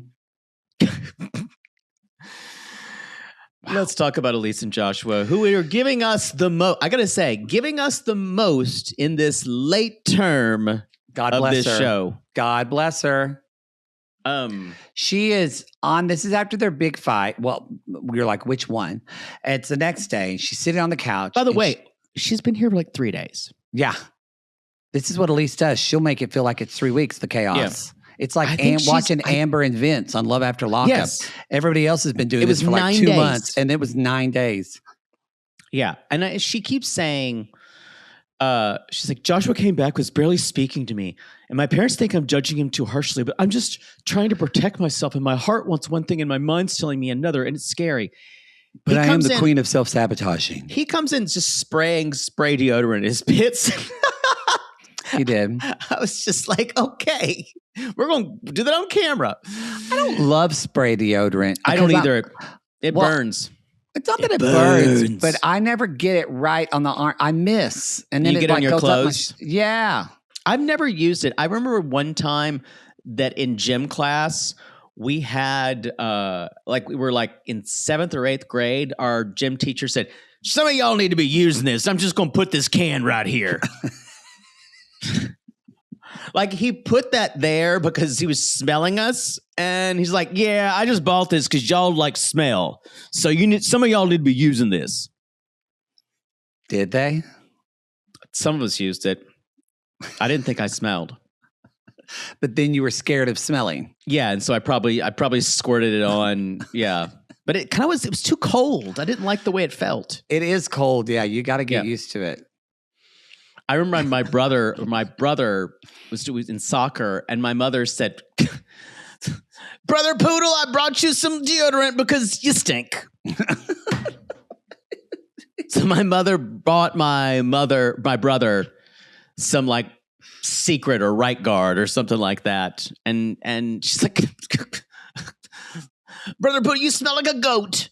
Let's talk about Elise and Joshua, who are giving us the most. I got to say, giving us the most in this late term God of bless this her. show. God bless her. She is on. This is after their big fight. Well, we were like, which one? It's the next day. She's sitting on the couch. By the and way, she's been here for like 3 days. yeah. This is what Elise does. She'll make it feel like it's 3 weeks, the chaos. It's I like think watching Amber and Vince on Love After Lockup. Yes. Everybody else has been doing It this was for like 9 2 days. months, and it was 9 days. Yeah. And she keeps saying, she's like, Joshua came back, was barely speaking to me. And my parents think I'm judging him too harshly, but I'm just trying to protect myself. And my heart wants one thing and my mind's telling me another. And it's scary. But He I am comes the in- queen of self-sabotaging. He comes in just spraying spray deodorant in his pits. He did. I was just like, okay, we're going to do that on camera. I don't love spray deodorant. I don't because either. It Well, burns. It's not that It it burns, burns. but I never get it right on the arm. I miss, and then You it get on like your goes up my clothes? yeah. I've never used it. I remember one time that in gym class, we had, we were like in 7th or 8th grade, our gym teacher said, some of y'all need to be using this. I'm just going to put this can right here. Like he put that there because he was smelling us. And he's like, yeah, I just bought this because y'all like smell. So some of y'all need to be using this. Did they? Some of us used it. I didn't think I smelled. But then you were scared of smelling. Yeah, and so I probably squirted it on. Yeah, but it was too cold. I didn't like the way it felt. It is cold. Yeah, you got to get Yeah. used to it. I remember my brother was in soccer, and my mother said, "Brother Poodle, I brought you some deodorant because you stink." So my mother bought my brother some like Secret or Right Guard or something like that. And she's like, brother, you smell like a goat.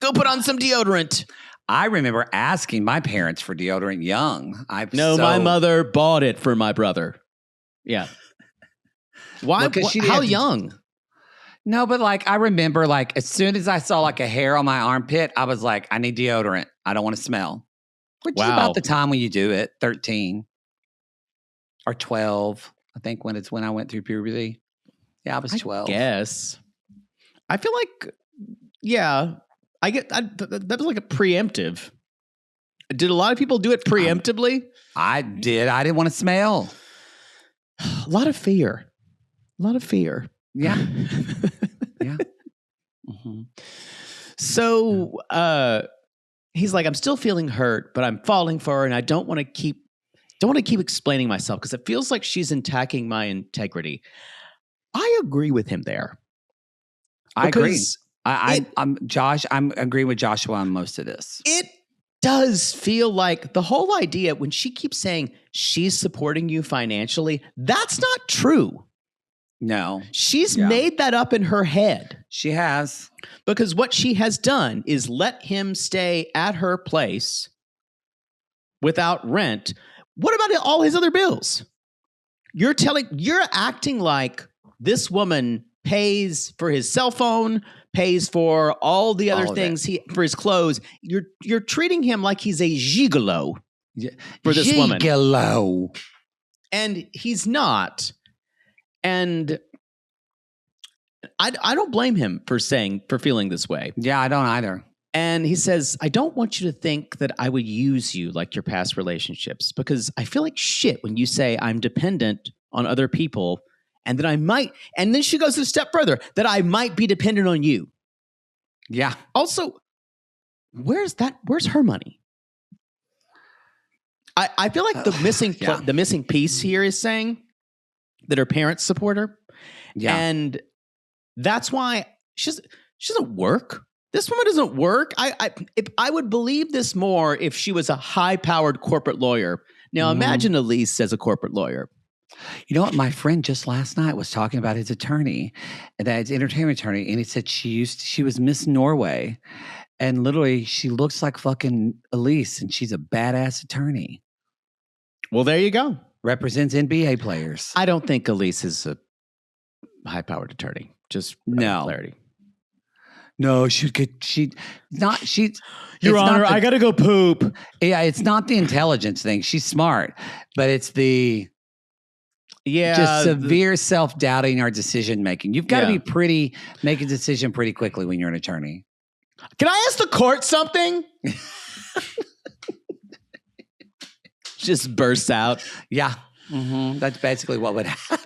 Go put on some deodorant. I remember asking my parents for deodorant young. My mother bought it for my brother. Yeah. Why? How young? No, but like I remember, like as soon as I saw like a hair on my armpit, I was like, I need deodorant. I don't want to smell. Which is about the time when you do it, 13 or 12. I think when I went through puberty. Yeah, I was 12. Yes. I feel like, yeah, that was like a preemptive. Did a lot of people do it preemptively? I did. I didn't want to smell. A lot of fear. Yeah. Yeah. Mm-hmm. So he's like, I'm still feeling hurt, but I'm falling for her, and I don't want to keep explaining myself because it feels like she's attacking my integrity. I agree with him there. I agree. I'm Josh. I'm agreeing with Joshua on most of this. It does feel like the whole idea when she keeps saying she's supporting you financially, that's not true. No. She's made that up in her head. She has. Because what she has done is let him stay at her place without rent. What about all his other bills? You're acting like this woman pays for his cell phone, pays for all the other things for his clothes. You're treating him like he's a gigolo for this woman. Gigolo. And he's not. And I don't blame him for feeling this way. Yeah, I don't either. And he says, I don't want you to think that I would use you like your past relationships because I feel like shit when you say I'm dependent on other people and that I might, and then she goes a step further, that I might be dependent on you. Yeah. Also, where's her money? I feel like the missing piece here is saying that her parents support her. Yeah. And that's why she doesn't work. This woman doesn't work. I would believe this more if she was a high-powered corporate lawyer. Now, imagine Elise as a corporate lawyer. You know what? My friend just last night was talking about his attorney, his entertainment attorney, and he said she was Miss Norway, and literally she looks like fucking Elise, and she's a badass attorney. Well, there you go. Represents NBA players. I don't think Elise is a high-powered attorney. Just clarity. No, Your Honor, I gotta go poop. Yeah, it's not the intelligence thing. She's smart, but it's the just severe self-doubting or decision-making. You've got to be make a decision pretty quickly when you're an attorney. Can I ask the court something? Just bursts out. Yeah. Mm-hmm. That's basically what would happen.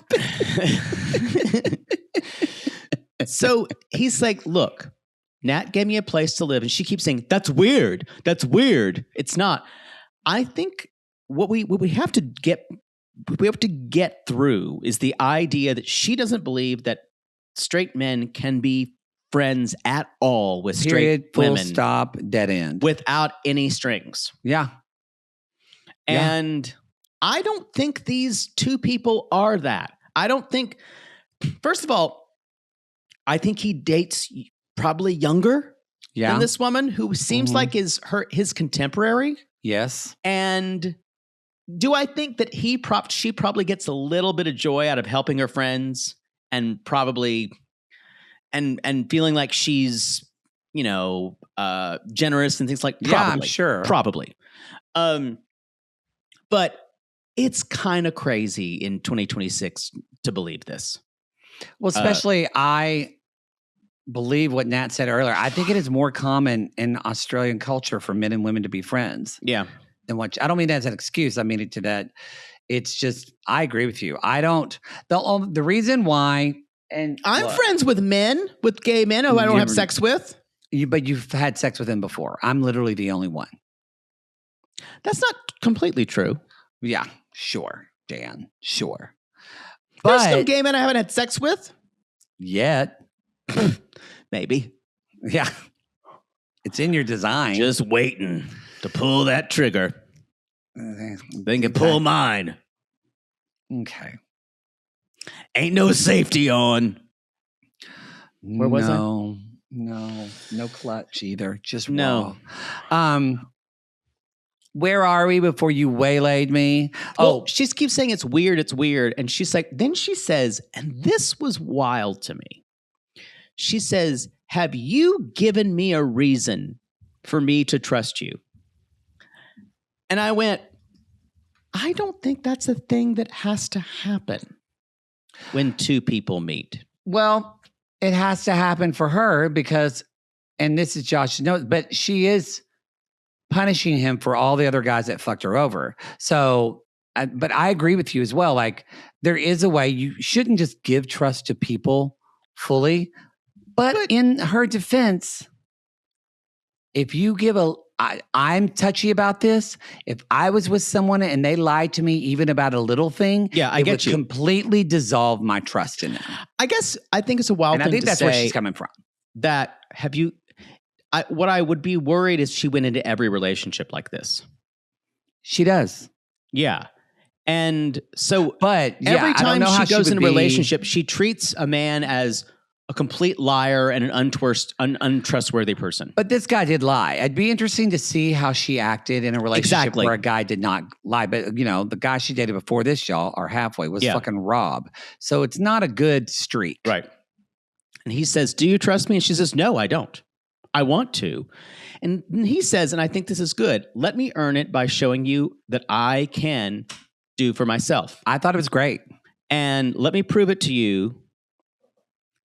So he's like, look, Nat gave me a place to live. And she keeps saying, that's weird. That's weird. It's not. I think what we have to get through is the idea that she doesn't believe that straight men can be friends at all with straight women. Full stop, dead end. Without any strings. Yeah. And I don't think these two people are that. I don't think, first of all, I think he dates probably younger than this woman who seems like his contemporary. Yes. And do I think that she probably gets a little bit of joy out of helping her friends and probably and feeling like she's, generous and things like that? Yeah, I'm sure. Probably. But it's kind of crazy in 2026 to believe this. Well, especially I believe what Nat said earlier. I think it is more common in Australian culture for men and women to be friends. Yeah. I don't mean that as an excuse. I mean it to that. It's just, I agree with you. I don't, the reason why, and I'm friends with gay men who I don't have sex with. But you've had sex with them before. I'm literally the only one. That's not completely true. Yeah, sure, Dan, sure. There's some gay men I haven't had sex with. Yet. Maybe. Yeah. It's in your design. Just waiting to pull that trigger. They can pull mine. Okay. Ain't no safety on. Where was I? No clutch either. Just No. raw. Where are we before you waylaid me? Well, she keeps saying it's weird. And she's like, then she says, and this was wild to me. She says, have you given me a reason for me to trust you? And I went, I don't think that's a thing that has to happen when two people meet. Well, it has to happen for her because, and this is Josh's note, but she is punishing him for all the other guys that fucked her over. So, but I agree with you as well. Like, there is a way you shouldn't just give trust to people fully. But in her defense, if you give I'm touchy about this. If I was with someone and they lied to me even about a little thing, I get you. Completely dissolve my trust in them. I think it's a wild thing to say. And I think that's where she's coming from. That what I would be worried is she went into every relationship like this. She does. Yeah. And so but every time she goes in a relationship, she treats a man as a complete liar and an untrustworthy person. But this guy did lie. It'd be interesting to see how she acted in a relationship where a guy did not lie. But, the guy she dated before this, y'all, or halfway, was fucking Rob. So it's not a good streak. Right. And he says, do you trust me? And she says, no, I don't. I want to. And he says, and I think this is good, let me earn it by showing you that I can do for myself. I thought it was great. And let me prove it to you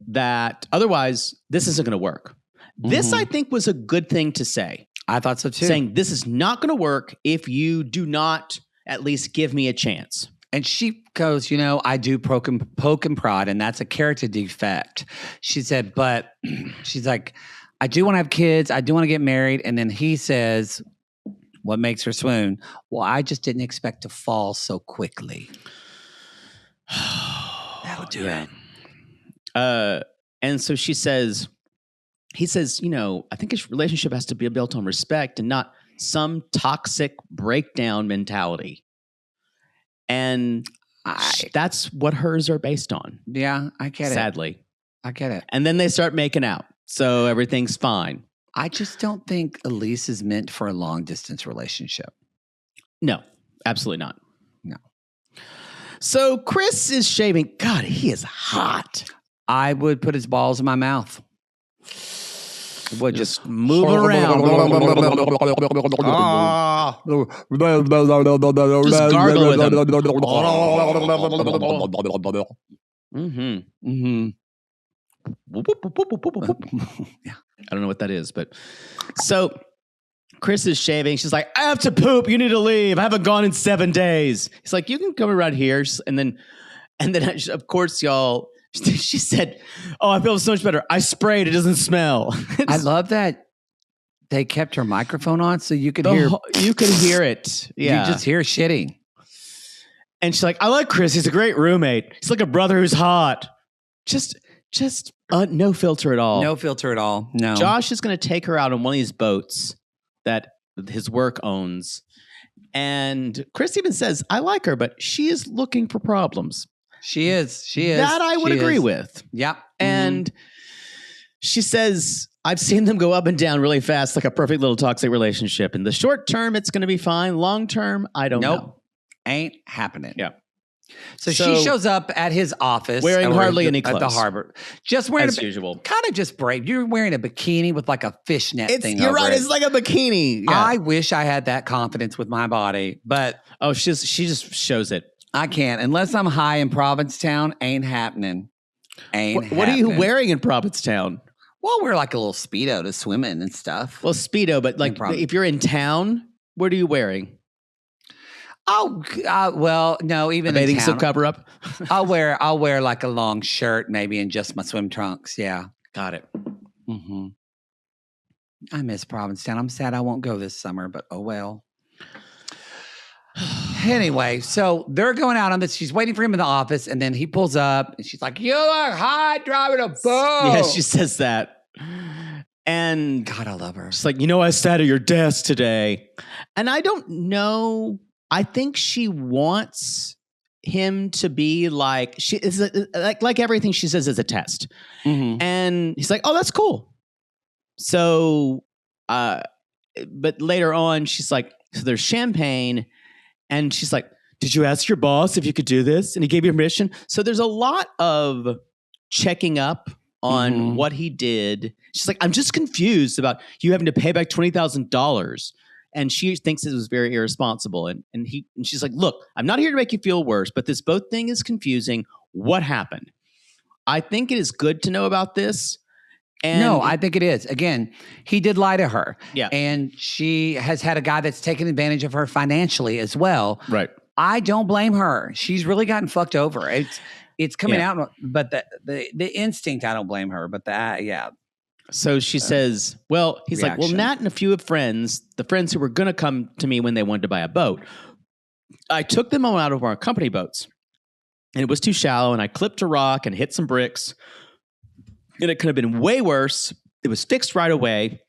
that otherwise this isn't going to work. This, I think, was a good thing to say. I thought so too. Saying this is not going to work if you do not at least give me a chance. And she goes, I do poke and prod, and that's a character defect. She said, but she's like, I do want to have kids. I do want to get married. And then he says, what makes her swoon? Well, I just didn't expect to fall so quickly. That'll do it. And so he says, I think his relationship has to be built on respect and not some toxic breakdown mentality. And that's what hers are based on. Yeah, I get it. Sadly. I get it. And then they start making out. So everything's fine. I just don't think Elise is meant for a long distance relationship. No, absolutely not. No. So Chris is shaving. God, he is hot. I would put his balls in my mouth. Would just move around. Just gargle with him. Yeah. I don't know what that is, but so Chris is shaving. She's like, I have to poop. You need to leave. I haven't gone in 7 days. He's like, you can come around here. And then of course, y'all, she said, oh, I feel so much better. I sprayed. It doesn't smell. I love that they kept her microphone on so you could hear. You could hear it. Yeah. You just hear shitting. And she's like, I like Chris. He's a great roommate. He's like a brother who's hot. Just no filter at all. No filter at all. No. Josh is going to take her out on one of these boats that his work owns. And Chris even says, I like her, but she is looking for problems. She is. That I would agree with. Yep. And she says, I've seen them go up and down really fast, like a perfect little toxic relationship. In the short term, it's going to be fine. Long term, I don't know. Ain't happening. Yeah. So she shows up at his office. Wearing hardly any clothes. At the harbor. Just wearing as usual. Kind of just brave. You're wearing a bikini with like a fishnet thing You're over right. it. It's like a bikini. Yeah. I wish I had that confidence with my body, but. Oh, she just shows it. I can't. Unless I'm high in Provincetown, ain't happening. What are you wearing in Provincetown? Well, we're like a little Speedo to swim in and stuff. Well, Speedo, but like if you're in town, what are you wearing? Oh, well, no, even a bathing in suit cover up. I'll wear like a long shirt, maybe, and just my swim trunks. Yeah, got it. Mm-hmm. I miss Provincetown. I'm sad I won't go this summer, but oh well. Anyway, so they're going out on this. She's waiting for him in the office, and then he pulls up, and she's like, "You look hot driving a boat." Yeah, she says that. And God, I love her. she's like, I sat at your desk today. And I don't know. I think she wants him to be like, she is like everything she says is a test. Mm-hmm. And he's like, oh, that's cool. So, but later on, she's like, so there's champagne. And she's like, did you ask your boss if you could do this? And he gave you permission. So there's a lot of checking up on what he did. She's like, I'm just confused about you having to pay back $20,000. And she thinks it was very irresponsible. And she's like, look, I'm not here to make you feel worse, but this boat thing is confusing. What happened? I think it is good to know about this. And no, I think it is. Again, he did lie to her. Yeah. And she has had a guy that's taken advantage of her financially as well. Right. I don't blame her. She's really gotten fucked over. It's coming out, but the instinct, I don't blame her. But So she says, well, he's like, well, Nat and a few of friends, the friends who were going to come to me when they wanted to buy a boat, I took them all out of our company boats. And it was too shallow, and I clipped a rock and hit some bricks. And it could have been way worse. It was fixed right away.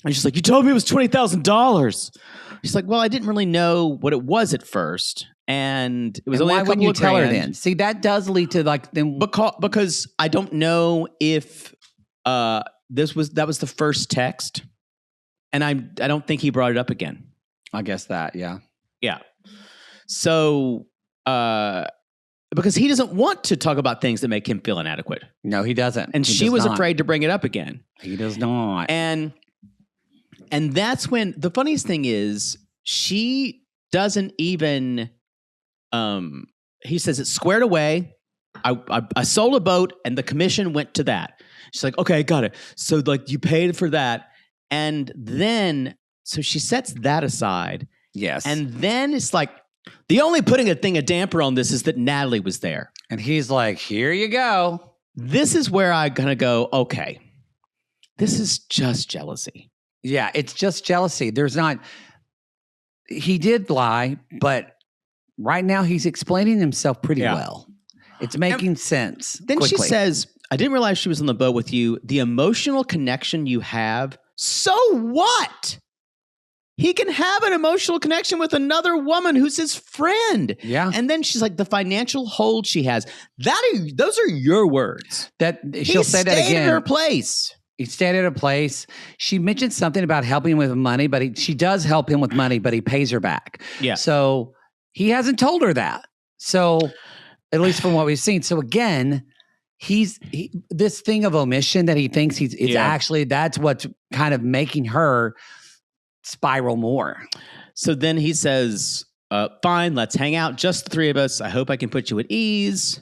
And she's like, you told me it was $20,000. She's like, well, I didn't really know what it was at first. And it was only a couple of grand. Why wouldn't you tell her then? See, that does lead to like them. Because I don't know if that was the first text. And I don't think he brought it up again. I guess that, yeah. Yeah. So, because he doesn't want to talk about things that make him feel inadequate. No, he doesn't. And she was afraid to bring it up again. He does not. And that's when the funniest thing is she doesn't even, he says it's squared away. I sold a boat and the commission went to that. She's like, okay, got it. So like you paid for that. And then, so she sets that aside. Yes. And then it's like, the only putting a damper on this is that Natalie was there. And he's like, here you go. This is where I kind of go, okay, this is just jealousy. Yeah, it's just jealousy. There's not, he did lie, but right now he's explaining himself pretty well. It's making sense. Then quickly. She says, I didn't realize she was on the boat with you. The emotional connection you have, so what? He can have an emotional connection with another woman who's his friend. Yeah. And then she's like, the financial hold she has. Those are your words. She'll say that again. He stayed at her place. He stayed at a place. She mentioned something about helping him with money, but she does help him with money, but he pays her back. Yeah. So he hasn't told her that. So at least from what we've seen. So again, this thing of omission that he thinks actually, that's what's kind of making her spiral more. So then he says, fine, let's hang out. Just the three of us. I hope I can put you at ease.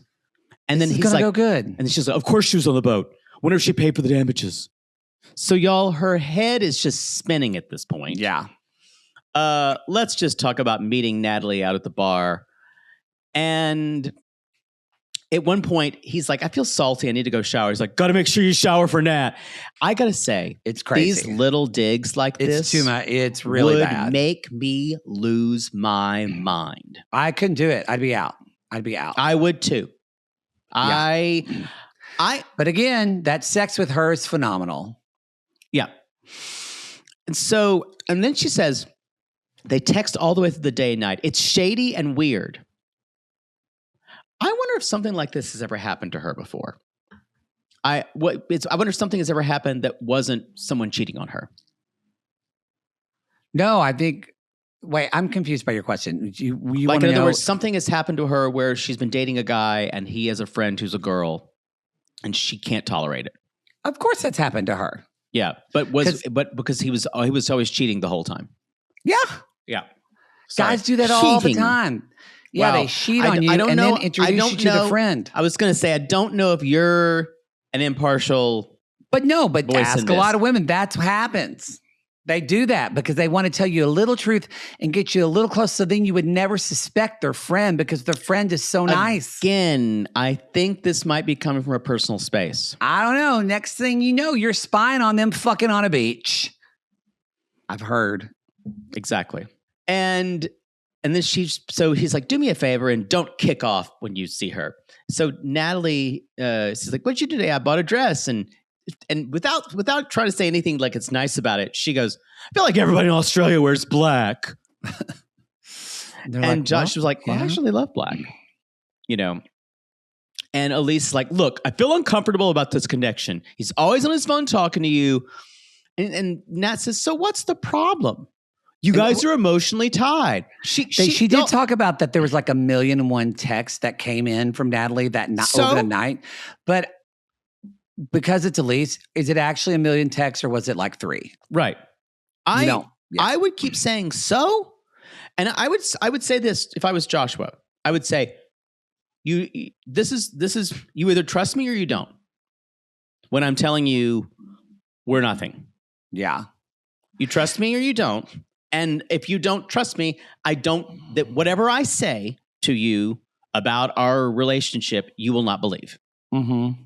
And then he's gonna like, go good. And then she's like, of course she was on the boat. Wonder if she paid for the damages. So y'all, her head is just spinning at this point. Yeah. Let's just talk about meeting Natalie out at the bar. And at one point, he's like, I feel salty. I need to go shower. He's like, got to make sure you shower for Nat. I got to say, it's crazy. These little digs like this. It's too much. It's really would bad. Make me lose my mind. I couldn't do it. I'd be out. I would too. Yeah. But again, that sex with her is phenomenal. Yeah. And then she says, they text all the way through the day and night. It's shady and weird. I wonder if something like this has ever happened to her before. I wonder if something has ever happened that wasn't someone cheating on her. No, I think. Wait, I'm confused by your question. You like in other words, something has happened to her where she's been dating a guy and he has a friend who's a girl, and she can't tolerate it. Of course, that's happened to her. Yeah, but because he was always cheating the whole time. Yeah, yeah. Guys do that all the time. Yeah, they cheat on you and then introduce you to the friend. I was going to say, I don't know if you're an impartial. But ask a lot of women. That's what happens. They do that because they want to tell you a little truth and get you a little close. So then you would never suspect their friend because their friend is so nice. Again, I think this might be coming from a personal space. I don't know. Next thing you know, you're spying on them fucking on a beach. I've heard. Exactly. And then he's like, do me a favor and don't kick off when you see her. So Natalie, she's like, what'd you do today? I bought a dress. And and without trying to say anything like it's nice about it, she goes, I feel like everybody in Australia wears black. And like, Josh was like, well, I actually love black. You know. And Elise is like, look, I feel uncomfortable about this connection. He's always on his phone talking to you. And Nat says, so what's the problem? You guys are emotionally tied. She did talk about that there was like 1,000,001 texts that came in from Natalie over the night. But because it's Elise, is it actually 1,000,000 texts or was it like 3? Right. I would keep saying so. And I would say this if I was Joshua. I would say, this is you either trust me or you don't. When I'm telling you we're nothing. Yeah. You trust me or you don't. And if you don't trust me, that whatever I say to you about our relationship, you will not believe. Mm-hmm.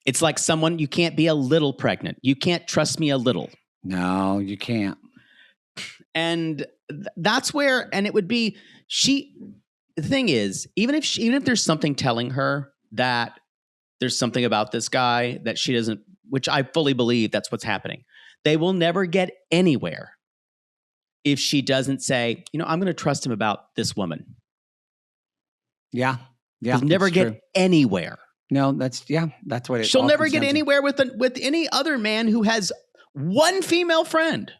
It's like someone, you can't be a little pregnant. You can't trust me a little. No, you can't. And that's where, and it would be, the thing is, even if there's something telling her that there's something about this guy that she doesn't, which I fully believe that's what's happening, they will never get anywhere if she doesn't say, I'm going to trust him about this woman. Yeah. Yeah. They'll never get anywhere. No, that's what it is. She'll never get anywhere with any other man who has one female friend.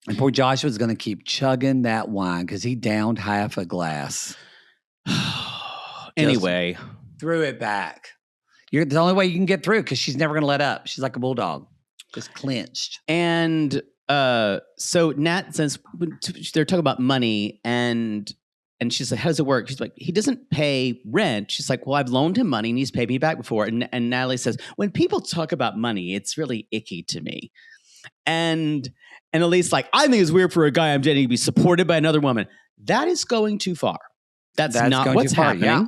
And poor Joshua's going to keep chugging that wine because he downed half a glass. Anyway. Threw it back. You're the only way you can get through because she's never going to let up. She's like a bulldog. Just clenched. And so Nat, since they're talking about money and she's like, how does it work? She's like, he doesn't pay rent. She's like, well, I've loaned him money and he's paid me back before. And Natalie says, when people talk about money, it's really icky to me. And Elise like, I think it's weird for a guy I'm dating to be supported by another woman. That is going too far. That's not what's happening. Yeah.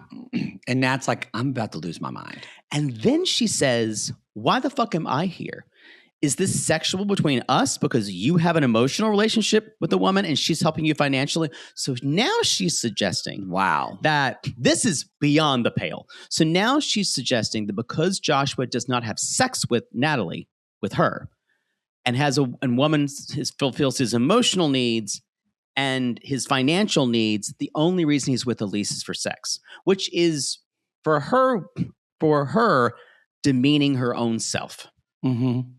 And Nat's like, I'm about to lose my mind. And then she says, why the fuck am I here? Is this sexual between us because you have an emotional relationship with a woman and she's helping you financially? So now she's suggesting, that this is beyond the pale. So now she's suggesting that because Joshua does not have sex with Natalie, with her, and fulfills his emotional needs and his financial needs, the only reason he's with Elise is for sex, which is for her demeaning her own self. Mm-hmm.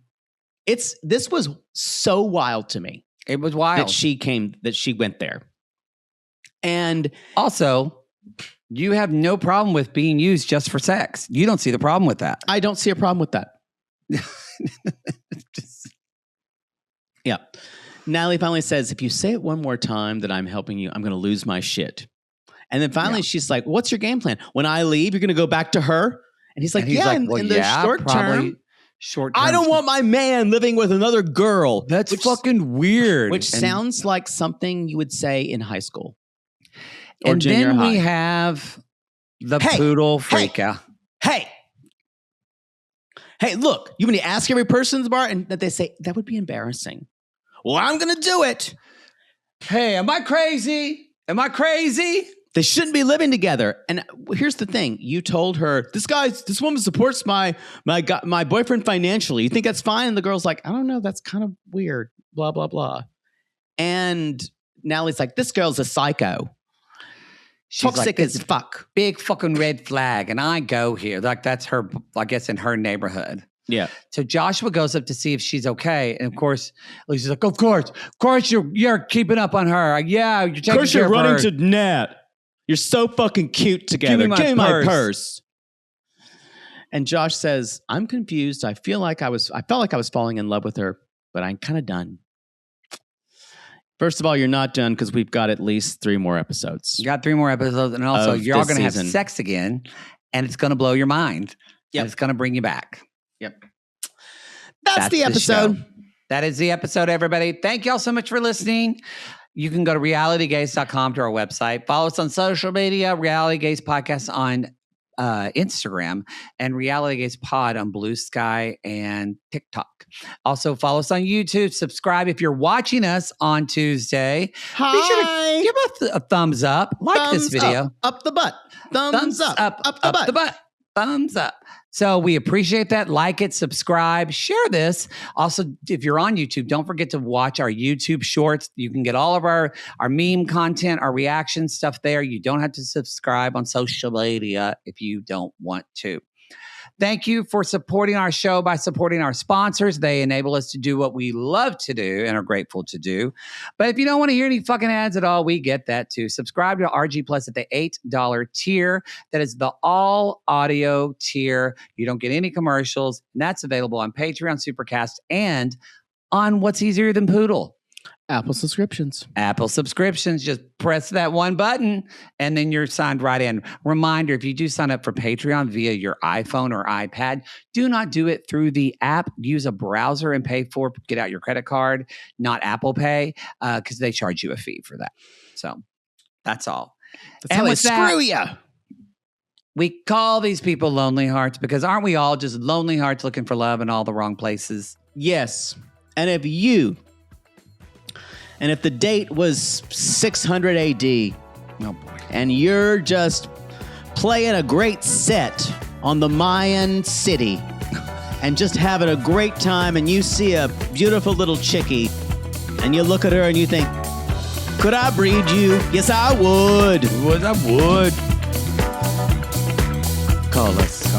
This was so wild to me. It was wild that she went there. And also, you have no problem with being used just for sex. You don't see the problem with that. I don't see a problem with that. Yeah. Natalie finally says, if you say it one more time that I'm helping you, I'm going to lose my shit. And then finally she's like, what's your game plan? When I leave, you're going to go back to her? And he's like, in the short term. I don't want my man living with another girl. That's fucking weird. Which sounds like something you would say in high school. Or and junior then high. We have the poodle freaka. Hey, look, you want to ask every person in the bar and that they say, that would be embarrassing. Well, I'm going to do it. Hey, am I crazy? They shouldn't be living together. And here's the thing. You told her, this woman supports my boyfriend financially. You think that's fine? And the girl's like, I don't know. That's kind of weird. Blah, blah, blah. And Natalie's like, this girl's a psycho. She's toxic as fuck. Big fucking red flag. And I go here. Like that's her, I guess, in her neighborhood. Yeah. So Joshua goes up to see if she's okay. And of course, Lisa's like, of course, you're keeping up on her. Yeah, you're taking care of her. Of course you're running to Nat. You're so fucking cute together. Give me my purse. And Josh says, I'm confused. I felt like I was falling in love with her, but I'm kind of done. First of all, you're not done because we've got at least 3 more episodes. You got 3 more episodes. And also, you're all going to have sex again. And it's going to blow your mind. Yep. And it's going to bring you back. Yep. That's the episode. That is the episode, everybody. Thank y'all so much for listening. You can go to realitygays.com to our website. Follow us on social media, Reality Gays Podcast on Instagram, and Reality Gays Pod on Blue Sky and TikTok. Also, follow us on YouTube. Subscribe if you're watching us on Tuesday. Hi. Be sure to give us a thumbs up. Like this video. Up the butt. Thumbs up. Up the butt. thumbs up. So we appreciate that. Like it, subscribe, share this. Also, if you're on YouTube, don't forget to watch our YouTube shorts. You can get all of our meme content, our reaction stuff there. You don't have to subscribe on social media if you don't want to. Thank you for supporting our show by supporting our sponsors. They enable us to do what we love to do and are grateful to do. But if you don't want to hear any fucking ads at all, we get that too. Subscribe to RG Plus at the $8 tier. That is the all audio tier. You don't get any commercials. And that's available on Patreon, Supercast, and on What's Easier Than Poodle. Apple subscriptions. Apple subscriptions. Just press that one button and then you're signed right in. Reminder, if you do sign up for Patreon via your iPhone or iPad, do not do it through the app. Use a browser and pay for, get out your credit card, not Apple Pay, because they charge you a fee for that. So that's all. That's how they screw you. We call these people lonely hearts because aren't we all just lonely hearts looking for love in all the wrong places? Yes. And if the date was 600 AD, Oh boy. and you're just playing a great set on the Mayan city and just having a great time, and you see a beautiful little chickie, and you look at her and you think, could I breed you? Yes, I would. I would. Call us.